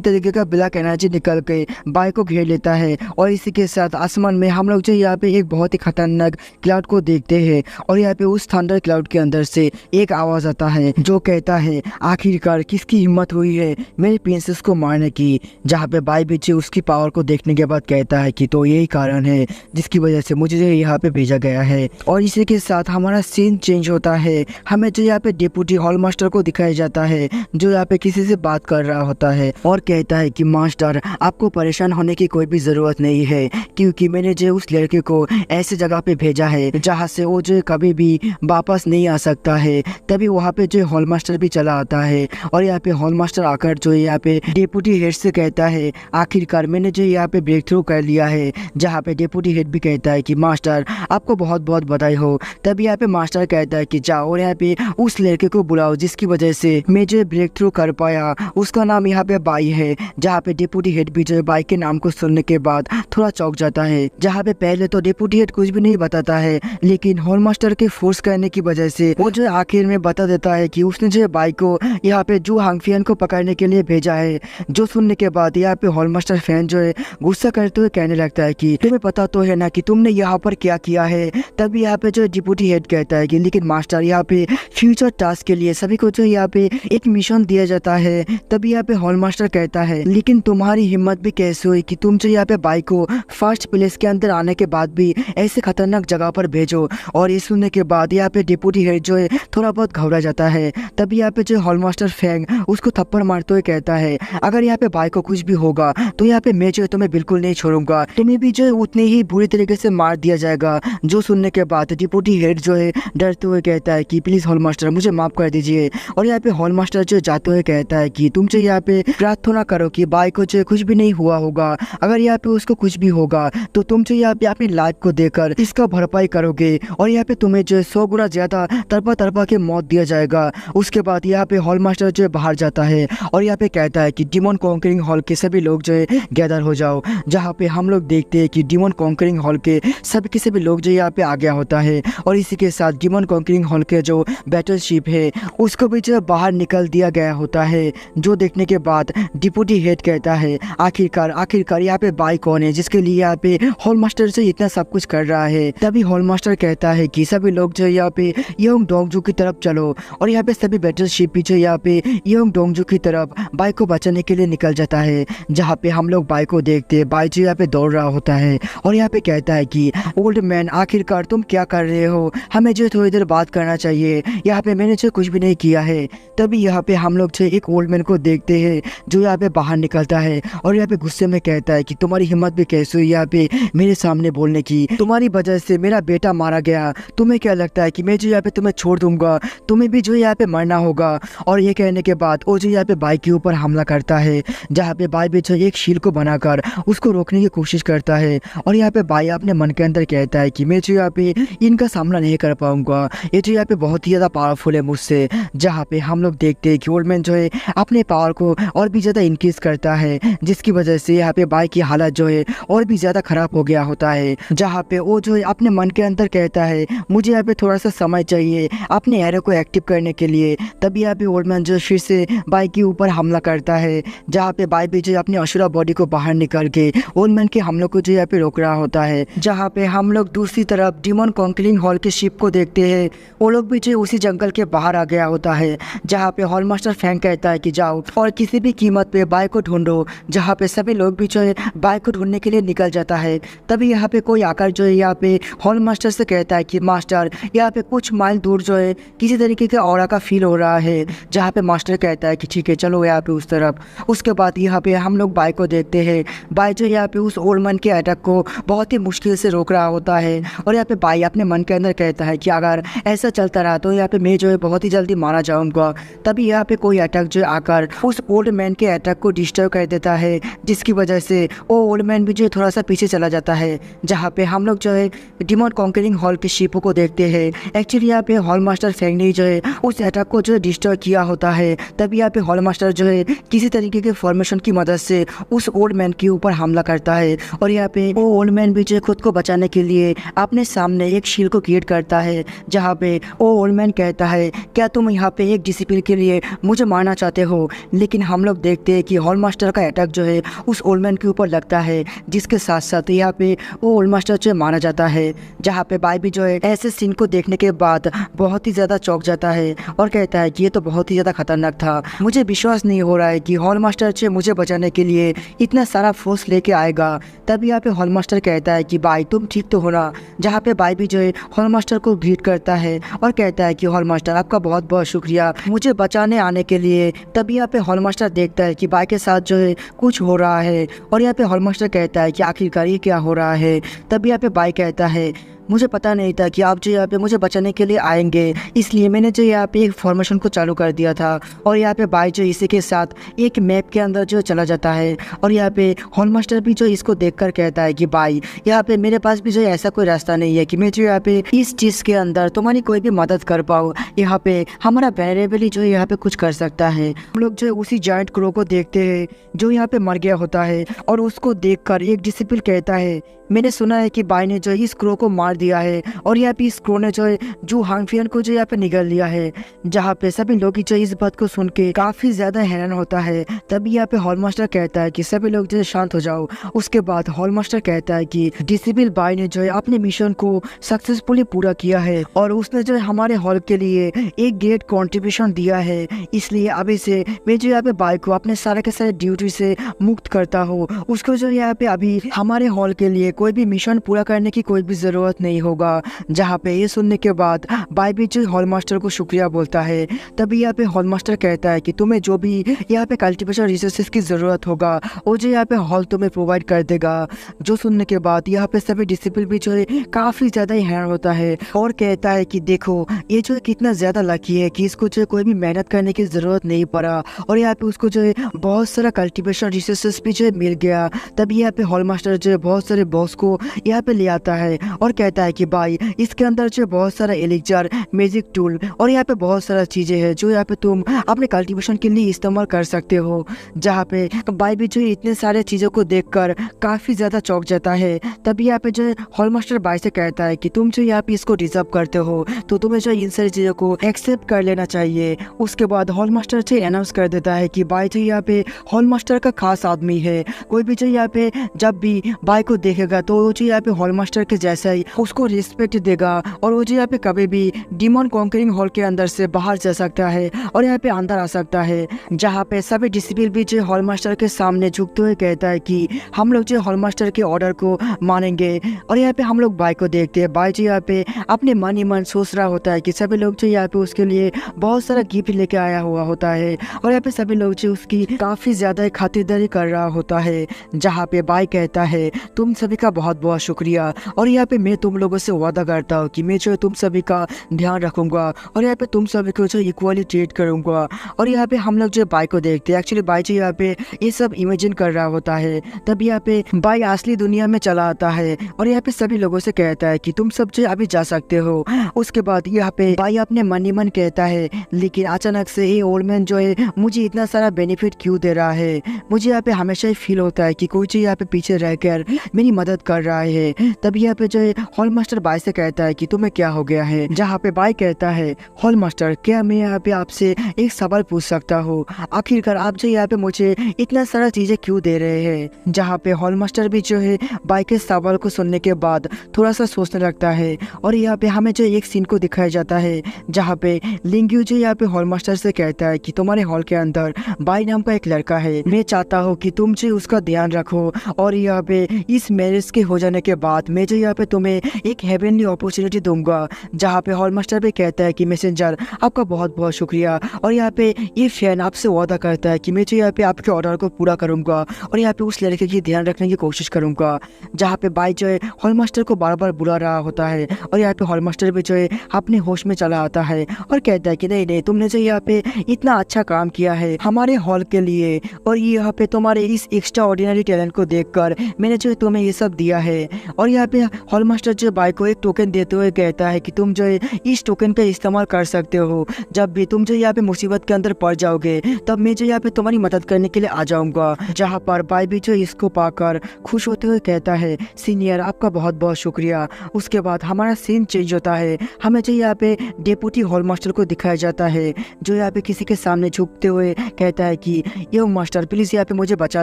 तरीके का ब्लैक एनर्जी निकल के बाई को घेर लेता है, और इसी के साथ आसमान में हम लोग जो यहाँ पे एक बहुत ही खतरनाक क्लाउड को देखते हैं। और यहाँ पे उस थंडर क्लाउड के अंदर से एक आवाज आता है जो कहता है आखिरकार किसकी हिम्मत हुई है मेरी प्रिंसेस को मारने की। जहाँ पे बाई भी उसकी पावर को देखने के बाद कहता है कि तो यही कारण है जिसकी वजह से मुझे यहाँ पे भेजा गया है। और इसी के साथ हमारा सीन चेंज होता है, हमें जो यहाँ पे डिप्टी हॉल मास्टर को दिखाया जाता है जो यहाँ पे किसी से बात कर रहा होता है और कहता है कि मास्टर आपको परेशान होने की कोई भी जरूरत नहीं है, क्योंकि मैंने जो उस लड़के को ऐसे जगह पे भेजा है जहाँ से वो जो कभी भी वापस नहीं आ सकता है। तभी वहाँ पे जो हॉल मास्टर भी चला आता है, और यहाँ पे हॉल मास्टर आकर जो यहाँ पे डिप्टी हेड से कहता है आखिरकार मैंने जो यहाँ पे ब्रेक थ्रू कर लिया है। जहाँ पे डिप्टी हेड भी कहता है कि मास्टर आपको बहुत बहुत बधाई हो। तभी यहाँ पे मास्टर कहता है कि जाओ और यहाँ पे उस लड़के को बुलाओ जिसकी वजह से मैं जो ब्रेक थ्रू कर पाया, उसका नाम यहाँ पे बाई है। जहाँ पे डिप्टी हेड भी जो बाई के नाम को सुनने के बाद थोड़ा चौंक जाता है। जहाँ पे पहले तो डिप्टी हेड कुछ भी नहीं बताता है, लेकिन हॉल मास्टर के फोर्स करने की वजह से वो जो आखिर में बता देता है कि उसने जो बाई को यहाँ पे जू हांगफियान को पकड़ने के लिए भेजा है। जो सुनने के बाद यहाँ पे हॉल मास्टर फैन जो है गुस्सा करते हुए कहने लगता है कि तुम्हें पता तो है ना कि तुमने यहाँ पर क्या किया है। तभी यहाँ पे जो डिप्टी हेड कहता है कि लेकिन मास्टर यहाँ पे फ्यूचर टास्क के लिए सभी को जो यहाँ पे एक मिशन दिया जाता है। तभी यहाँ पे हॉल मास्टर कहता है लेकिन तुम्हारी हिम्मत भी कैसे हुई कि तुम जो यहाँ पे बाई को फर्स्ट प्लेस के अंदर आने के बाद भी ऐसे खतरनाक जगह पर भेजो। और ये सुनने के बाद यहाँ पे डिप्टी हेड जो है थोड़ा बहुत घबरा जाता है। तभी यहाँ पे जो हॉल मास्टर फैंग उसको थप्पड़ मारते हुए कहता है अगर यहाँ पे बाई को कुछ भी होगा तो यहाँ पे मैं जो है तुम्हें बिल्कुल नहीं छोड़ूंगा, तुम्हें भी जो है उतने ही बुरी तरीके से मार दिया जाएगा। जो सुनने के बाद डिप्टी हेड जो है डरते हुए कहता है कि प्लीज हॉल मास्टर मुझे माफ कर दीजिए। और यहाँ पे हॉल मास्टर जो जाते हुए कहता है कि तुम जो यहाँ पे प्रार्थना करो कि बाई को जो कुछ भी नहीं हुआ होगा, अगर यहाँ पे उसको कुछ भी होगा तो तुम जो यहाँ पे अपनी लाइफ को देकर इसका भरपाई करोगे, और यहाँ पे तुम्हें जो 100 गुना ज्यादा तरपा तरपा के मौत दिया जाएगा। उसके बाद यहाँ पे हॉल मास्टर जो बाहर जाता है और यहाँ पे कहता है कि डिमन कॉन्करिंग हॉल के सभी लोग जो है गैदर हो जाओ। जहाँ पे हम लोग देखते हैं कि डिमन कॉन्करिंग हॉल के सभी के सभी लोग जो यहाँ पे आ गया होता है, और इसी के साथ डिमन कॉन्करिंग हॉल के जो बैटल शिप है उसको भी जो बाहर निकल दिया गया होता है। जो देखने के बाद डिप्टी हेड कहता है आखिरकार यहाँ पे बाई कौन है जिसके लिए यहाँ पे हॉल मास्टर से इतना सब कुछ कर रहा है। तभी हॉल मास्टर कहता है कि सभी लोग जो यहाँ पे योंग डोंगजू की तरफ चलो, और यहाँ पे सभी बैटल शिप भी जो यहाँ पे योंग डोंगजू की तरफ बाई को बचाने के लिए निकल जाता है। जहाँ पे हम लोग बाई को देखते हैं, बाई जो यहाँ पे दौड़ रहा होता है और यहाँ पे कहता है कि ओल्ड मैन आखिरकार तुम क्या कर रहे हो, हमें जो थोड़ी देर बात करना चाहिए। यहाँ पे मैंने जो कुछ भी नहीं किया है। तभी यहाँ पे हम लोग जो एक ओल्ड मैन को देखते हैं जो यहाँ पे बाहर निकलता है और यहाँ पे गुस्से में कहता है कि तुम्हारी हिम्मत भी कैसे हुई यहाँ पे मेरे सामने बोलने की, तुम्हारी वजह से मेरा बेटा मारा गया, तुम्हें क्या लगता है कि मैं जो यहाँ पे तुम्हें छोड़ दूंगा, तुम्हें भी जो यहाँ पे मरना होगा। और ये कहने के बाद वो जो यहाँ पे बाइक के ऊपर हमला करता है, जहाँ पे बाई भी जो एक शील को बनाकर उसको रोकने की कोशिश करता है। और यहाँ पे बाई अपने मन के अंदर कहता है कि मैं जो यहाँ पे इनका सामना नहीं कर पाऊंगा, ये जो यहाँ पे बहुत ही ज़्यादा पावरफुल है मुझसे। जहाँ पे हम लोग देखते हैं कि ओल्ड मैन जो है अपने पावर को और भी ज़्यादा इंक्रीज करता है, जिसकी वजह से यहाँ पे बाई की हालत जो है और भी ज़्यादा खराब हो गया होता है। जहाँ पे वो जो है अपने मन के अंदर कहता है मुझे यहाँ पे थोड़ा सा समय चाहिए अपने एरो को एक्टिव करने के लिए। तभी यहाँ पे ओल्ड मैन जो फिर से बाई के ऊपर हमला करता है, जहाँ पे बाई भी जो अपनी असुरा बॉडी को बाहर निकाल के ओल्ड मैन के हमलों को जो यहाँ पे रोक रहा होता है। जहाँ पे हम लोग दूसरी तरफ डिमन कॉन्करिंग हॉल के शिप को देखते हैं, वो लोग भी जो उसी जंगल के बाहर आ गया होता है। जहाँ पे हॉल मास्टर फैंक कहता है कि जाओ और किसी भी कीमत पे बाई को ढूंढो। जहाँ पे सभी लोग भी जो है बाई को ढूंढने के लिए निकल जाता है। तभी यहाँ पे कोई आकर जो है यहाँ पे हॉल मास्टर से कहता है कि मास्टर यहाँ पे कुछ माइल दूर जो है किसी तरीके के ऑरा का फील हो रहा है। जहाँ पे मास्टर कहता है कि ठीक है चलो यहाँ पे उस तरफ। उसके बाद यहाँ पे हम लोग बाई को देखते हैं, बाई जो यहाँ पे उस ओल्ड मैन के अटैक को बहुत ही मुश्किल से रोक रहा होता है। और यहाँ पे बाई अपने मन के अंदर कहता है कि अगर ऐसा चलता रहा तो यहाँ पे मैं जो है बहुत ही जल्दी मारा जाऊंगा। तभी यहाँ पे कोई अटैक जो आकर उस ओल्ड मैन के अटैक को डिस्टर्ब कर देता है, जिसकी वजह से वो ओल्ड मैन भी जो है थोड़ा सा पीछे चला जाता है। जहाँ पे हम लोग जो है डिमन कॉन्करिंग हॉल के शिपों को देखते हैं। एक्चुअली यहाँ पे हॉल मास्टर फैंग ने जो है उस अटैक को जो है डिस्टर्ब किया होता है। तभी यहाँ पे हॉल मास्टर जो है किसी तरीके के फॉर्मेशन की मदद से उस ओल्ड मैन के ऊपर हमला करता है। और यहाँ पे वो ओल्ड मैन भी जो है खुद को बचाने के लिए अपने सामने एक शील्ड को क्रिएट करता है। जहाँ पे वो ओल्ड मैन कहता है क्या तुम यहाँ पे एक डिसिप्लिन के लिए मुझे मारना चाहते हो। लेकिन हम लोग देखते हैं कि हॉल मास्टर का अटैक जो है उस ओल्ड मैन के ऊपर लगता है, जिसके साथ साथ यहाँ पे वो ओल्ड मास्टर जो मारा जाता है। जहाँ पे बाई भी जो है ऐसे सीन को देखने के बाद बहुत ही ज़्यादा चौंक जाता है और कहता है कि ये तो बहुत ही ज़्यादा खतरनाक था, मुझे विश्वास नहीं हो रहा है कि हॉल मास्टर जो मुझे बचाने के लिए इतना सारा फोर्स लेके आएगा। तभी यहाँ पे हॉल मास्टर कहता है कि बाई तुम ठीक तो हो ना। जहाँ पे बाई भी जो है हॉल मास्टर को ग्रीट करता है और कहता है कि हॉल मास्टर आपका बहुत बहुत शुक्रिया मुझे बचाने आने के लिए। तभी यहाँ पे हॉल मास्टर देखता है कि बाई के साथ जो है कुछ हो रहा है और यहाँ पे हॉल मास्टर कहता है कि आखिरकार ये क्या हो रहा है। तभी यहाँ पे बाई कहता है मुझे पता नहीं था कि आप जो यहाँ पे मुझे बचाने के लिए आएंगे, इसलिए मैंने जो यहाँ पे एक फॉर्मेशन को चालू कर दिया था। और यहाँ पे बाई जो इसी के साथ एक मैप के अंदर जो चला जाता है। और यहाँ पे हॉल मास्टर भी जो इसको देखकर कहता है कि बाई यहाँ पे मेरे पास भी जो ऐसा कोई रास्ता नहीं है कि मैं जो यहाँ पे इस चीज़ के अंदर तुम्हारी कोई भी मदद कर पाऊँ। यहाँ पे हमारा वेरिएबल जो यहाँ पे कुछ कर सकता है। हम लोग जो उसी जायंट क्रो को देखते हैं जो यहाँ पे मर गया होता है और उसको देखकर एक डिसिपल कहता है मैंने सुना है कि बाई ने जो इस क्रो को मार दिया है और यहाँ पे इस क्रो ने जो है जू हांगफियन को जो यहाँ पे निगल लिया है। जहाँ पे सभी लोग जो इस बात को सुन के काफी ज्यादा हैरान होता है। तभी यहाँ पे हॉल मास्टर कहता है कि सभी लोग जो शांत हो जाओ। उसके बाद हॉल मास्टर कहता है कि डिसिबल बाई ने जो है अपने मिशन को सक्सेसफुली पूरा किया है और उसने जो है हमारे हॉल के लिए एक ग्रेट कॉन्ट्रीब्यूशन दिया है। इसलिए अभी से मैं जो यहाँ पे बाई को अपने सारे के सारे ड्यूटी से मुक्त करता हूँ। उसको जो यहाँ पे अभी हमारे हॉल के लिए कोई भी मिशन पूरा करने की कोई भी जरूरत नहीं होगा। जहाँ पे ये सुनने के बाद बाई भी जो हॉल मास्टर को शुक्रिया बोलता है। तभी यहाँ पे हॉल मास्टर कहता है कि तुम्हें जो भी यहाँ पे कल्टीवेशन रिसोर्सेज की जरूरत होगा वो जो यहाँ पे हॉल तुम्हें प्रोवाइड कर देगा। जो सुनने के बाद यहाँ पे सभी डिसिपल भी जो है काफी ज्यादा ही हैरान होता है और कहता है कि देखो ये जो कितना ज्यादा लकी है कि इसको जो कोई भी मेहनत करने की जरूरत नहीं पड़ा और यहाँ पे उसको जो है बहुत सारा कल्टीवेशन रिसोर्सेज भी जो है मिल गया। तभी यहाँ पे हॉल मास्टर जो है बहुत सारे बॉस को यहाँ पे ले आता है और कहता है कि भाई इसके अंदर जो बहुत सारा एलिक्जर मैजिक टूल और यहाँ पे बहुत सारा चीजें हैं जो यहाँ पे तुम अपने कल्टीवेशन के लिए इस्तेमाल कर सकते हो। जहाँ पे भाई भी जो इतने सारे चीजों को देखकर काफी ज्यादा चौंक जाता है। तभी यहाँ पे जो हॉल मास्टर भाई से कहता है कि तुम जो यहाँ पे इसको डिजर्व करते हो तो तुम्हें जो इन सारी चीजों को एक्सेप्ट कर लेना चाहिए। उसके बाद हॉल मास्टर जो अनाउंस कर देता है कि भाई जो यहाँ पे हॉल मास्टर का खास आदमी है। कोई भी जो यहाँ पे जब भी भाई को देखेगा तो वो जो यहाँ पे हॉल मास्टर के जैसा ही उसको रिस्पेक्ट देगा और वो जो यहाँ पे कभी भी डिमन कॉन्करिंग हॉल के अंदर से बाहर जा सकता है और यहाँ पे अंदर आ सकता है, जहाँ पे सभी डिसिपल भी जो हॉल मास्टर के सामने झुकते हुए कहता है कि हम लोग जो हॉल मास्टर के ऑर्डर को मानेंगे। और यहाँ पे हम लोग बाई को देखते हैं, बाई जो यहाँ पे अपने मन ही मन सोच रहा होता है कि सभी लोग जो यहाँ पे उसके लिए बहुत सारा गिफ्ट लेके आया हुआ होता है और यहाँ पे सभी लोग जो उसकी काफ़ी ज़्यादा खातिरदारी कर रहा होता है। जहाँ पे बाई कहता है तुम सभी का बहुत बहुत शुक्रिया और यहाँ पे मैं तुम लोगों से वादा करता हूँ कि मैं जो तुम सभी का ध्यान रखूंगा और यहाँ पे तुम सभी को जो इक्वली ट्रीट करूंगा। और यहाँ पे हम लोग जो बाई को देखते हैं, एक्चुअली बाई जो यहाँ पे ये सब इमेजिन कर रहा होता है। तब यहाँ पे बाई असली दुनिया में चला आता है और यहाँ पे सभी लोगों से कहता है कि तुम सब जो अभी जा सकते हो। उसके बाद यहाँ पे बाई अपने मन ही मन कहता है लेकिन अचानक से ये ओल्ड मैन जो है मुझे इतना सारा बेनिफिट क्यों दे रहा है। मुझे यहाँ पे हमेशा ही फील होता है कि कोई चीज यहाँ पे पीछे रहकर मेरी मदद कर रहा है। तब यहाँ पे जो है हॉल मास्टर बाई से कहता है कि तुम्हें क्या हो गया है। जहाँ पे बाई कहता है हॉल मास्टर क्या मैं यहाँ पे आपसे एक सवाल पूछ सकता हूँ, आखिरकार आप जो यहाँ पे मुझे इतना सारा चीजें क्यों दे रहे हैं। जहाँ पे हॉल मास्टर भी जो है बाई के सवाल को सुनने के बाद थोड़ा सा सोचने लगता है और यहाँ पे हमें जो एक सीन को दिखाया जाता है जहाँ पे लिंग्यू जो यहाँ पे हॉल मास्टर से कहता है कि तुम्हारे हॉल के अंदर बाई नाम का एक लड़का है, मैं चाहता हूँ कि तुम जो उसका ध्यान रखो और यहाँ पे इस मैरिज के हो जाने के बाद मैं जो यहाँ पे तुम्हें एक हेवनली अपॉर्चुनिटी दूंगा। जहाँ पे हॉल मास्टर भी कहता है कि मैसेंजर आपका बहुत बहुत शुक्रिया और यहाँ पे ये फैन आपसे वादा करता है कि मैं जो यहाँ पे आपके ऑर्डर को पूरा करूंगा और यहाँ पे उस लड़के की ध्यान रखने की कोशिश करूंगा। जहाँ पे बाई जो है हॉल मास्टर को बार बार बुला रहा होता है और यहाँ पे हॉल मास्टर भी जो है अपने होश में चला आता है और कहता है कि नहीं नहीं तुमने जो यहाँ पे इतना अच्छा काम किया है हमारे हॉल के लिए और यहाँ पे तुम्हारे इस एक्स्ट्रा ऑर्डिनरी टैलेंट को देखकर मैंने जो है तुम्हें ये सब दिया है। और यहाँ पे हॉल मास्टर जो बाई को एक टोकन देते हुए कहता है कि तुम जो है इस टोकन का इस्तेमाल कर सकते हो, जब भी तुम जो यहाँ पे मुसीबत के अंदर पड़ जाओगे तब मैं जो यहाँ पे तुम्हारी मदद करने के लिए आ जाऊंगा। जहाँ पर बाई भी जो इसको पाकर खुश होते हुए कहता है सीनियर आपका बहुत बहुत शुक्रिया। उसके बाद हमारा सीन चेंज होता है, हमें जो यहाँ पे डेप्यूटी हॉल मास्टर को दिखाया जाता है जो यहाँ पे किसी के सामने झुकते हुए कहता है कि ये मास्टर प्लीज यहाँ पे मुझे बचा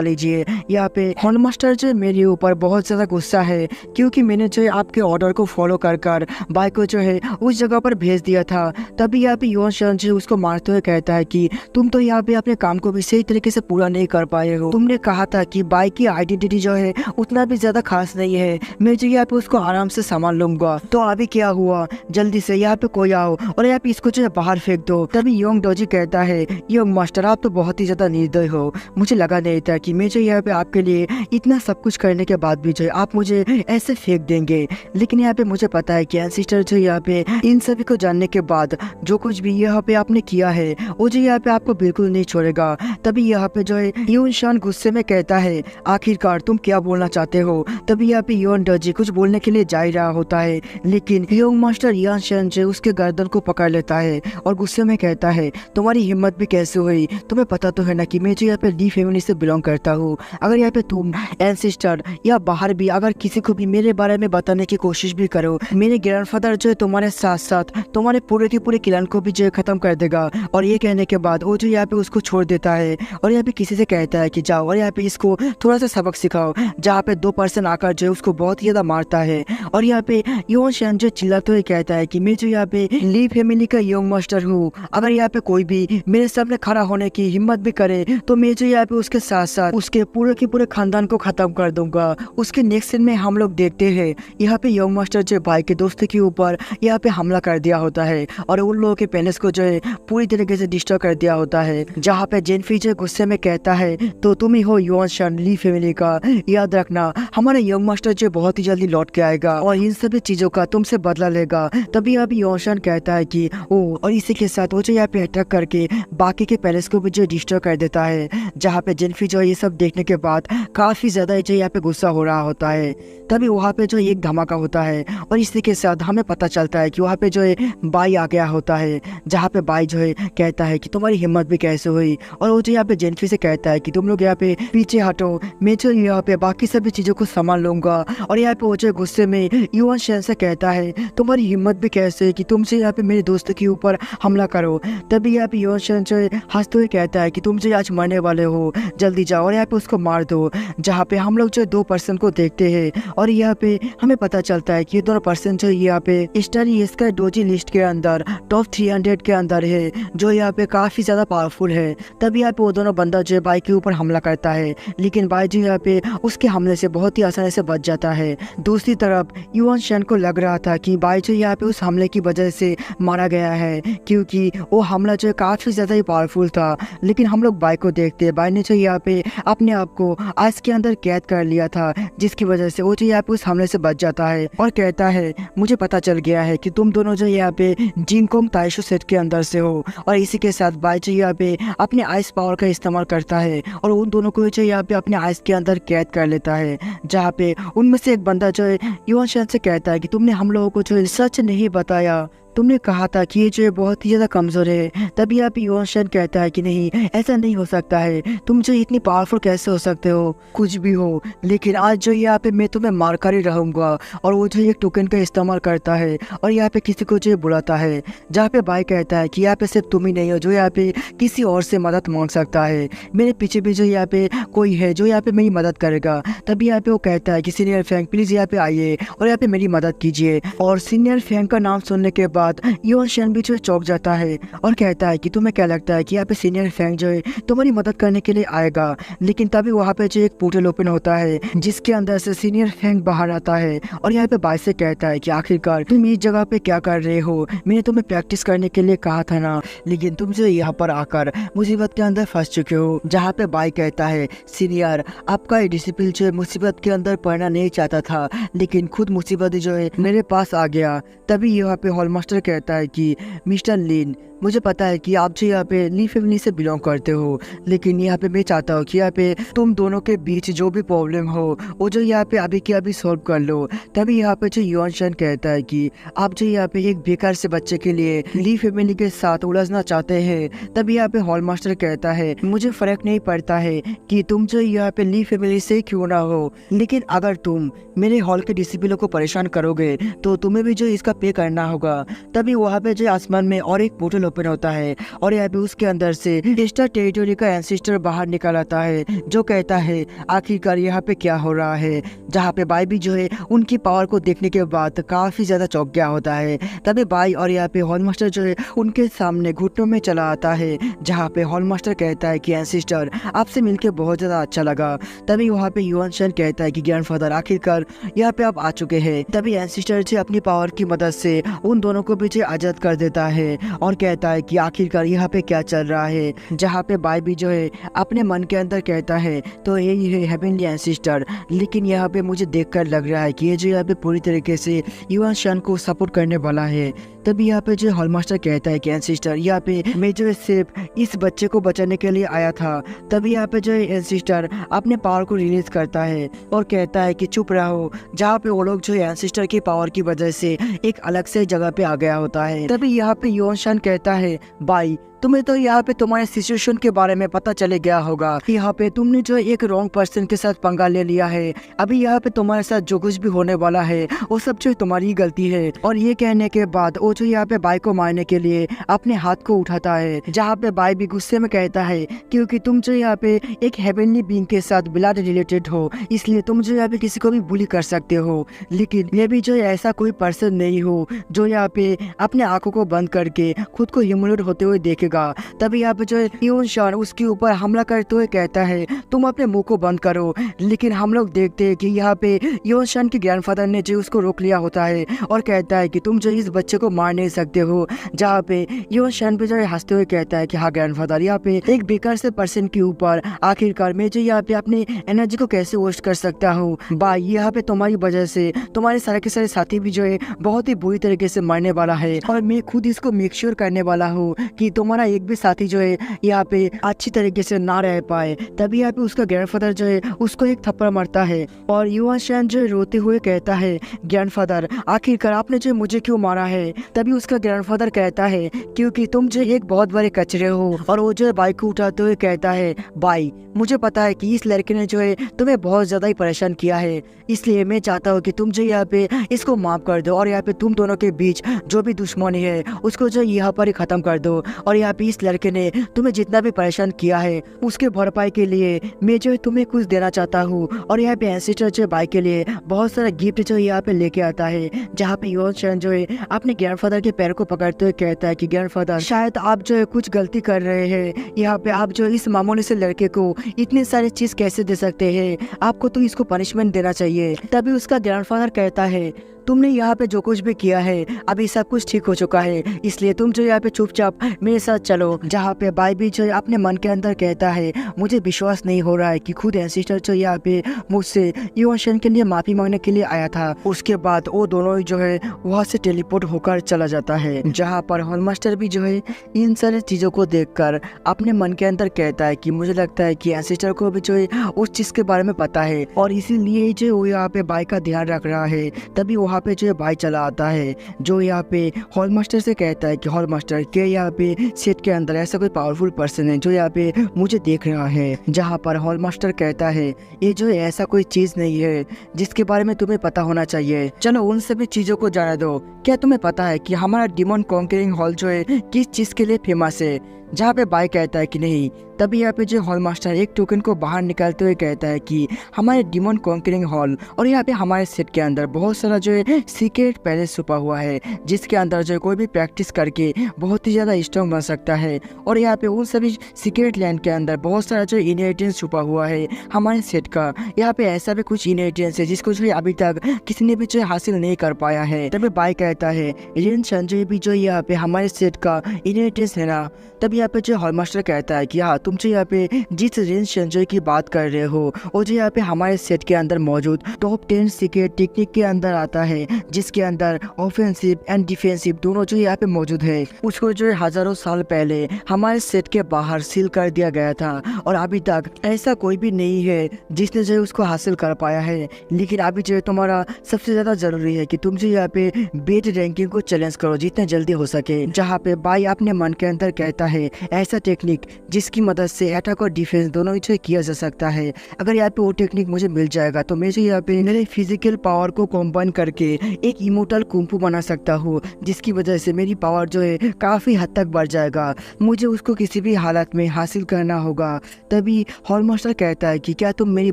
लीजिए। यहाँ पे हॉल मास्टर जो मेरे ऊपर बहुत ज्यादा गुस्सा है क्योंकि मैंने जो है आपके ऑर्डर को फॉलो कर बाई को जो है उस जगह पर भेज दिया था। तभी यहाँ पे योन शन जो उसको मारते हुए कहता है कि तुम तो यहाँ पे अपने काम को भी सही तरीके से पूरा नहीं कर पाए हो। तुमने कहा था कि बाई की आइडेंटिटी जो है उतना भी ज्यादा खास नहीं है, मैं जो यहाँ पे उसको आराम से संभाल लूंगा। तो अभी क्या हुआ, जल्दी से यहाँ पे कोई आओ और यहाँ पे इसको जो है बाहर फेंक दो। तभी योंग डोजी कहता है योंग मास्टर आप तो बहुत ही ज्यादा निर्दय हो, मुझे लगा नहीं था कि मैं जो यहाँ पे आपके लिए इतना सब कुछ करने के बाद भी जो आप मुझे ऐसे फेंक देंगे। लेकिन यहाँ पे मुझे पता है कि एंसिस्टर जो यहाँ पे इन सभी को जानने के बाद जो कुछ भी यहाँ पे आपने किया है वो जो यहाँ पे आपको बिल्कुल नहीं छोड़ेगा। तभी यहाँ पे जो है यून शान गुस्से में कहता है आखिरकार तुम क्या बोलना चाहते हो। तभी यहाँ पे योन डोजी कुछ बोलने के लिए जा ही रहा होता है लेकिन योंग मास्टर यान शान जो उसके गर्दन को पकड़ लेता है और गुस्से में कहता है तुम्हारी हिम्मत भी कैसे हुई, तुम्हें पता तो है ना कि मैं जो यहाँ पे ली फैमिली से बिलोंग करता हूँ। अगर यहाँ पे तुम एंसेस्टर या बाहर भी अगर किसी को भी मेरे बारे में बताने की कोशिश भी करो, मेरे ग्रैंडफादर जो है तुम्हारे साथ साथ तुम्हारे पूरे के पूरे क्लैन को भी जो है खत्म कर देगा। और ये कहने के बाद वो जो यहाँ पे उसको छोड़ देता है और यहाँ पे किसी से कहता है कि जाओ और यहाँ पे इसको थोड़ा सा सबक सिखाओ। जहाँ पे 2 पर्सन आकर जो है उसको बहुत ही ज्यादा मारता है और यहाँ पे योन शान जो चिल्लाते हुए कहता है कि मैं जो यहाँ पे ली फैमिली का योंग मास्टर हूँ, अगर यहाँ पे कोई भी मेरे सामने खड़ा होने की हिम्मत भी करे तो मैं जो यहाँ पे उसके साथ साथ उसके पूरे के पूरे खानदान को खत्म कर दूंगा। उसके नेक्स्ट सीन में हम लोग देखते हैं यहाँ पे योंग मास्टर जो भाई के दोस्त के ऊपर यहाँ पे हमला कर दिया होता है और उन लोगों के पैलेस को जो है पूरी तरीके से डिस्ट्रॉय कर दिया होता है। जहाँ पे जेनफी जो गुस्से में कहता है तो तुम ही हो योन शान ली फैमिली का, याद रखना हमारा योंग मास्टर जो बहुत ही जल्दी लौट के आएगा और इन सभी चीजों का तुमसे बदला लेगा। तभी यहाँ पे योन शान कहता है कि ओ और इसी के साथ वो जो यहाँ पे अटैक करके बाकी के पैलेस को भी जो डिस्ट्रॉय कर देता है। जहाँ पे जेनफी जो ये सब देखने के बाद काफी ज्यादा जो यहाँ पे गुस्सा हो रहा होता है। तभी वहाँ पे जो एक धमाका होता है और इसी के साथ हमें पता चलता है कि वहाँ पे जो है बाई आ गया होता है। जहाँ पे बाई जो है कहता है कि तुम्हारी हिम्मत भी कैसे हुई और वो जो यहाँ पे जेनफी से कहता है कि तुम लोग यहाँ पे पीछे हटो, मैं जो यहाँ पे बाकी सभी चीजों को संभाल लूंगा। और यहाँ पे वो जो गुस्से में युवन शैन से कहता है तुम्हारी हिम्मत भी कैसे कि तुमसे यहाँ पे मेरे दोस्त के ऊपर हमला करो। तभी यहाँ पे युवन शैन जो हंसते हुए कहता है कि तुम जो आज मरने वाले हो, जल्दी जाओ और यहाँ पे उसको मार दो। जहाँ पे हम लोग जो 2 पर्सन को देखते हैं और यहाँ पे हमें पता चलता है कि ये दोनों पर्सन जो यहाँ पे स्टार इसका डोजी लिस्ट के अंदर टॉप 300 के अंदर है, जो यहाँ पे काफी ज्यादा पावरफुल है। तभी यहाँ पे वो दोनों बंदा जो है बाई के ऊपर हमला करता है, लेकिन बाई जो यहाँ पे उसके हमले से बहुत ही आसानी से बच जाता है। दूसरी तरफ युआन शैन को लग रहा था कि बाई जो यहाँ पे उस हमले की वजह से मारा गया है, क्योंकि वो हमला जो है काफी ज्यादा ही पावरफुल था। लेकिन हम लोग बाई को देखते हैं, बाई ने जो यहाँ पे अपने आप को आइस के अंदर कैद कर लिया था, जिसकी वजह से वो जो यहाँ पे उस हमले से बच जाता है और कहता है मुझे पता चल गया है कि तुम दोनों जो यहाँ पे जिंगकोंग ताइशू सेट के अंदर से हो। और इसी के साथ बाई जो यहाँ पे अपने आइस पावर का इस्तेमाल करता है और उन दोनों को जो यहाँ पे अपने आइस के अंदर कैद कर लेता है, जहाँ पे उनमें से एक बंदा जो है युआन शैन से कहता है कि तुमने हम लोगों को जो सच नहीं बताया, तुमने कहा था कि ये जो है बहुत ही ज़्यादा कमज़ोर है। तभी आप युआन शैन कहता है कि नहीं, ऐसा नहीं हो सकता है, तुम जो इतनी पावरफुल कैसे हो सकते हो, कुछ भी हो, लेकिन आज जो यहाँ पे मैं तुम्हें मार कर ही रहूँगा। और वो जो एक टोकन का इस्तेमाल करता है और यहाँ पे किसी को जो बुलाता है, जहाँ पे बाई कहता है कि यहाँ पे सिर्फ तुम ही नहीं हो जो यहाँ पे किसी और से मदद मांग सकता है, मेरे पीछे भी जो यहाँ पे कोई है जो यहाँ पे मेरी मदद करेगा। तभी यहाँ पे वो कहता है कि सीनियर फैंग प्लीज़ यहाँ पे आइए और यहाँ पे मेरी मदद कीजिए। और सीनियर फैंग का नाम सुनने के बाद युआन शैन भी जो है चौंक जाता है और कहता है कि तुम्हें क्या लगता है कि यहाँ पे सीनियर फैंग जो है तुम्हारी मदद करने के लिए आएगा। लेकिन तभी वहाँ पे जो एक पोर्टल ओपन होता है, जिसके अंदर से सीनियर फैंग बाहर आता है और यहाँ पे बाई से कहता है कि आखिरकार तुम इस जगह पे क्या कर रहे हो, मैंने तुम्हें प्रैक्टिस करने के लिए कहा था ना, लेकिन तुम जो यहाँ पर आकर मुसीबत के अंदर फंस चुके हो। जहाँ पे बाई कहता है सीनियर आपका डिसिप्लिन जो है मुसीबत के अंदर पड़ना नहीं चाहता था, लेकिन खुद मुसीबत जो है मेरे पास आ गया। तभी यहाँ पे हॉल मास्टर कहता है कि मिस्टर लिन, मुझे पता है कि आप जो यहाँ पे ली फैमिली से बिलोंग करते हो, लेकिन यहाँ पे मैं चाहता हूँ कि यहाँ पे तुम दोनों के बीच जो भी प्रॉब्लम हो वो जो यहाँ पे अभी के अभी सॉल्व कर लो। तभी यहाँ पे जो युआन शैन कहता है कि आप जो यहाँ पे एक बेकार से बच्चे के लिए ली फैमिली के साथ उलझना चाहते हैं। तभी यहाँ पे हॉल मास्टर कहता है मुझे फर्क नहीं पड़ता है कि तुम जो यहाँ पे ली फैमिली से क्यों ना हो, लेकिन अगर तुम मेरे हॉल के डिसिप्लिन को परेशान करोगे तो तुम्हें भी जो इसका पे करना होगा। तभी वहाँ पे जो आसमान में और एक पोर्टल ओपन होता है और यहाँ पे उसके अंदर से स्टार टेरिटोरी का एंसेस्टर बाहर निकल आता है, जो कहता है आखिरकार यहाँ पे क्या हो रहा है। जहाँ पे बाई भी जो है उनकी पावर को देखने के बाद काफी ज्यादा चौंक गया होता है। तभी बाई और यहाँ पे हॉल मास्टर जो है उनके सामने घुटनों में चला आता है, जहाँ पे हॉल मास्टर कहता है कि एंसेस्टर आपसे मिलकर बहुत ज्यादा अच्छा लगा। तभी वहाँ पे युआन शैन कहता है कि ग्रैंडफादर आखिरकार यहाँ पे आप आ चुके हैं। तभी एंसेस्टर जो अपनी पावर की मदद से उन दोनों को भी आजाद कर देता है और कहता है कि आखिरकार यहाँ पे क्या चल रहा है। जहाँ पे बाई भी जो है अपने मन के अंदर कहता है तो यही है हेवनली एंसेस्टर, लेकिन यहाँ पे मुझे देखकर लग रहा है कि ये जो यहाँ पे पूरी तरीके से युआन शैन को सपोर्ट करने वाला है। तभी यहाँ पे जो हॉल मास्टर कहता है कि एंसेस्टर यहाँ पे मैं जो सिर्फ इस बच्चे को बचाने के लिए आया था। तभी यहाँ पे जो एंसेस्टर अपने पावर को रिलीज करता है और कहता है कि चुप रहो। जहाँ पे वो लोग जो एंसेस्टर की पावर की वजह से एक अलग से जगह पे आ गया होता है। तभी यहाँ पे युआन शैन कहता है बाई तुम्हें तो यहाँ पे तुम्हारे सिचुएशन के बारे में पता चले गया होगा। यहाँ पे तुमने जो एक रॉन्ग पर्सन के साथ पंगा ले लिया है। अभी यहाँ पे तुम्हारे साथ जो कुछ भी होने वाला है वो सब जो तुम्हारी गलती है। और ये कहने के बाद वो जो यहाँ पे बाई को मारने के लिए अपने हाथ को उठाता है, जहाँ पे बाई भी गुस्से में कहता है क्योंकि तुम जो यहाँ पे एक हेवनली बीइंग के साथ ब्लड रिलेटेड हो, इसलिए तुम जो यहाँ पे किसी को भी बुली कर सकते हो, लेकिन मैं भी जो ऐसा कोई पर्सन नहीं हो जो यहाँ पे अपने आंखों को बंद करके खुद को ह्यूमिलेट होते हुए देखेगा। तभी यहाँ पे जो युआन शैन उसके ऊपर हमला करते हुए कहता है तुम अपने मुंह को बंद करो। लेकिन हम लोग देखते हैं कि यहाँ पे युआन शैन के ग्रैंडफादर ने जो उसको रोक लिया होता है और कहता है कि तुम जो इस बच्चे को मार नहीं सकते हो। जहाँ पे युआन शैन पे जो हंसते हुए कहता है कि हाँ ग्रैंडफादर, यहाँ पे एक बेकार से पर्सन के ऊपर आखिरकार मैं जो यहाँ पे अपनी एनर्जी को कैसे वेस्ट कर सकता हूँ। भाई यहाँ पे तुम्हारी वजह से तुम्हारे सारे के सारे साथी भी जो है बहुत ही बुरी तरीके से मरने वाला है और मैं खुद इसको मेक श्योर करने वाला हूँ कि तुम्हारा एक भी साथी जो है यहाँ पे अच्छी तरीके से ना रह पाए। तभी यहाँ पे उसका ग्रैंडफादर जो है उसको एक थप्पड़ मारता है और युआन शैन जो रोते हुए कहता है ग्रैंडफादर आखिरकार आपने जो मुझे क्यों मारा है। तभी उसका ग्रैंडफादर कहता है क्योंकि तुम जो एक बहुत बड़े कचरे हो। और वो जो है बाइक को उठाते हुए कहता है बाई मुझे पता है कि इस लड़के ने जो है तुम्हें बहुत ज्यादा ही परेशान किया है, इसलिए मैं चाहता हूँ कि तुम जो यहाँ पे इसको माफ कर दो और यहाँ पे तुम दोनों के बीच जो भी दुश्मनी है उसको जो यहाँ पर ही खत्म कर दो। और यहाँ पे इस लड़के ने तुम्हें जितना भी परेशान किया है उसके भरपाई के लिए मैं जो है तुम्हें कुछ देना चाहता हूँ। और यहाँ पे एंसेस्टर जो बाई के लिए बहुत सारा गिफ्ट जो यहाँ पे लेके आता है, जहाँ पे युवन शन जो है अपने ग्रैंडफादर के पैर को पकड़ते हुए कहता है कि ग्रैंडफादर शायद आप जो है कुछ गलती कर रहे हैं, यहाँ पे आप जो इस मामूली से लड़के को इतनी सारी चीज कैसे दे सकते हैं, आपको तो इसको पनिशमेंट देना चाहिए। तभी उसका ग्रैंडफादर कहता है तुमने यहाँ पे जो कुछ भी किया है अभी सब कुछ ठीक हो चुका है, इसलिए तुम जो यहाँ पे चुपचाप मेरे साथ चलो। जहाँ पे बाई भी जो अपने मन के अंदर कहता है मुझे विश्वास नहीं हो रहा है कि खुद एंसेस्टर जो यहाँ पे मुझसे युवन शन के लिए माफी मांगने के लिए आया था। उसके बाद वो दोनों जो है वहाँ से टेलीपोर्ट होकर चला जाता है, जहाँ पर हॉलमास्टर भी जो है इन सारी चीजों को देखकर अपने मन के अंदर कहता है कि मुझे लगता है कि एंसेस्टर को भी जो है उस चीज के बारे में पता है और इसीलिए जो वो यहाँ पे बाई का ध्यान रख रहा है। तभी वहाँ पे जो भाई चला आता है जो यहाँ पे हॉलमास्टर से कहता है कि हॉलमास्टर के यहाँ पे सेट के अंदर ऐसा कोई पावरफुल पर्सन है जो यहाँ पे मुझे देख रहा है। जहाँ पर हॉलमास्टर कहता है ये जो है ऐसा कोई चीज नहीं है जिसके बारे में तुम्हें पता होना चाहिए, चलो उन सभी चीजों को जाने दो। क्या तुम्हें पता है कि हमारा डिमन कॉन्करिंग हॉल जो है किस चीज के लिए फेमस है? जहाँ पे बाई कहता है कि नहीं। तभी यहाँ पे जो हॉलमास्टर एक टोकन को बाहर निकालते हुए कहता है कि हमारे डिमन कॉन्करिंग हॉल और यहाँ पे हमारे सेट के अंदर बहुत सारा जो है सीक्रेट पैलेस छुपा हुआ है, जिसके अंदर जो कोई भी प्रैक्टिस करके बहुत ही ज़्यादा स्ट्रॉन्ग बन सकता है। और यहाँ पे उन सभी सीक्रेट लैंड के अंदर बहुत सारा जो इनहेरिटेंस छुपा हुआ है हमारे सेट का। यहाँ पे ऐसा भी कुछ इनहेरिटेंस है जिसको जो अभी तक किसी ने भी जो हासिल नहीं कर पाया है। तभी बाई कहता है रियन संजय भी जो यहाँ पे हमारे सेट का इनहेरिटेंस है ना। तभी यहाँ पे जो हॉलमास्टर कहता है कि हाँ तुम जो यहाँ पे जिस रेंज संजय की बात कर रहे हो वो जो यहाँ पे हमारे सेट के अंदर मौजूद टॉप 10 सीक्रेट टेक्निक के अंदर आता है, जिसके अंदर ऑफेंसिव एंड डिफेंसिव दोनों जो यहाँ पे मौजूद है। उसको जो है हजारों साल पहले हमारे सेट के बाहर सील कर दिया गया था और अभी तक ऐसा कोई भी नहीं है जिसने जो है उसको हासिल कर पाया है। लेकिन अभी जो है तुम्हारा सबसे ज्यादा जरूरी है कि तुम जो यहाँ पे बेट रैंकिंग को चैलेंज करो जितने जल्दी हो सके। जहाँ पे बाई अपने मन के अंदर कहता है ऐसा टेक्निक जिसकी मदद से अटैक और डिफेंस दोनों ही जो किया जा सकता है। अगर यहाँ पे वो टेक्निक मुझे मिल जाएगा तो मैं जो यहाँ पे मेरे फिजिकल पावर को कॉम्बाइन करके एक इमोर्टल कुंफू बना सकता हूँ, जिसकी वजह से मेरी पावर जो है काफी हद तक बढ़ जाएगा। मुझे उसको किसी भी हालत में हासिल करना होगा। तभी हॉलमास्टर कहता है कि क्या तुम मेरी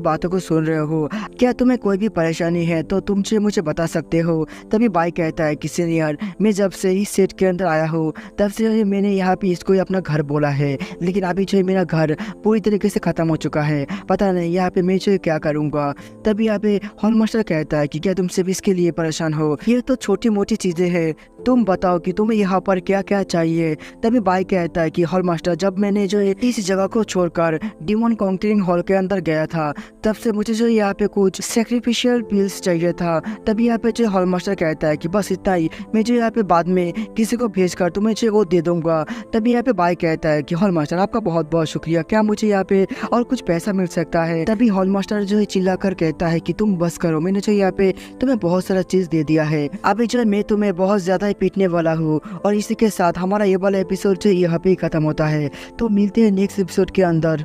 बातों को सुन रहे हो? क्या तुम्हें कोई भी परेशानी है तो तुम मुझे बता सकते हो। तभी बाई कहता है कि सीनियर मैं जब से इस सेट के अंदर आया हूँ तब से मैंने यहाँ पे इसको अपना घर बोला है, लेकिन अभी जो मेरा घर पूरी तरीके से खत्म हो चुका है। पता नहीं यहाँ पे मैं जो क्या करूँगा। तभी यहाँ पे हॉलमास्टर कहता है कि क्या तुम सिर्फ इसके लिए परेशान हो? ये तो छोटी मोटी चीजें हैं, तुम बताओ कि तुम्हें यहाँ पर क्या क्या चाहिए। तभी बाई कहता है कि हॉलमास्टर जब मैंने जो इस जगह को छोड़कर डिमन कॉन्करिंग हॉल के अंदर गया था तब से मुझे जो यहाँ पे कुछ सैक्रिफिशियल पिल्स चाहिए था। तभी यहाँ पे जो हॉलमास्टर कहता है कि बस इतना ही, मैं जो यहाँ पे बाद में किसी को भेज कर तुम्हें जो वो दे दूंगा। तभी यहाँ पे बाई कहता है कि हॉलमास्टर आपका बहुत बहुत शुक्रिया, क्या मुझे यहाँ पे और कुछ पैसा मिल सकता है? तभी हॉलमास्टर जो है चिल्लाकर कहता है कि तुम बस करो, मैंने जो यहाँ पे तुम्हें बहुत सारा चीज दे दिया है, अभी जो मैं तुम्हें बहुत ज्यादा पीटने वाला हूँ। और इसी के साथ हमारा ये वाला एपिसोड जो यहाँ पे खत्म होता है। तो मिलते हैं नेक्स्ट एपिसोड के अंदर।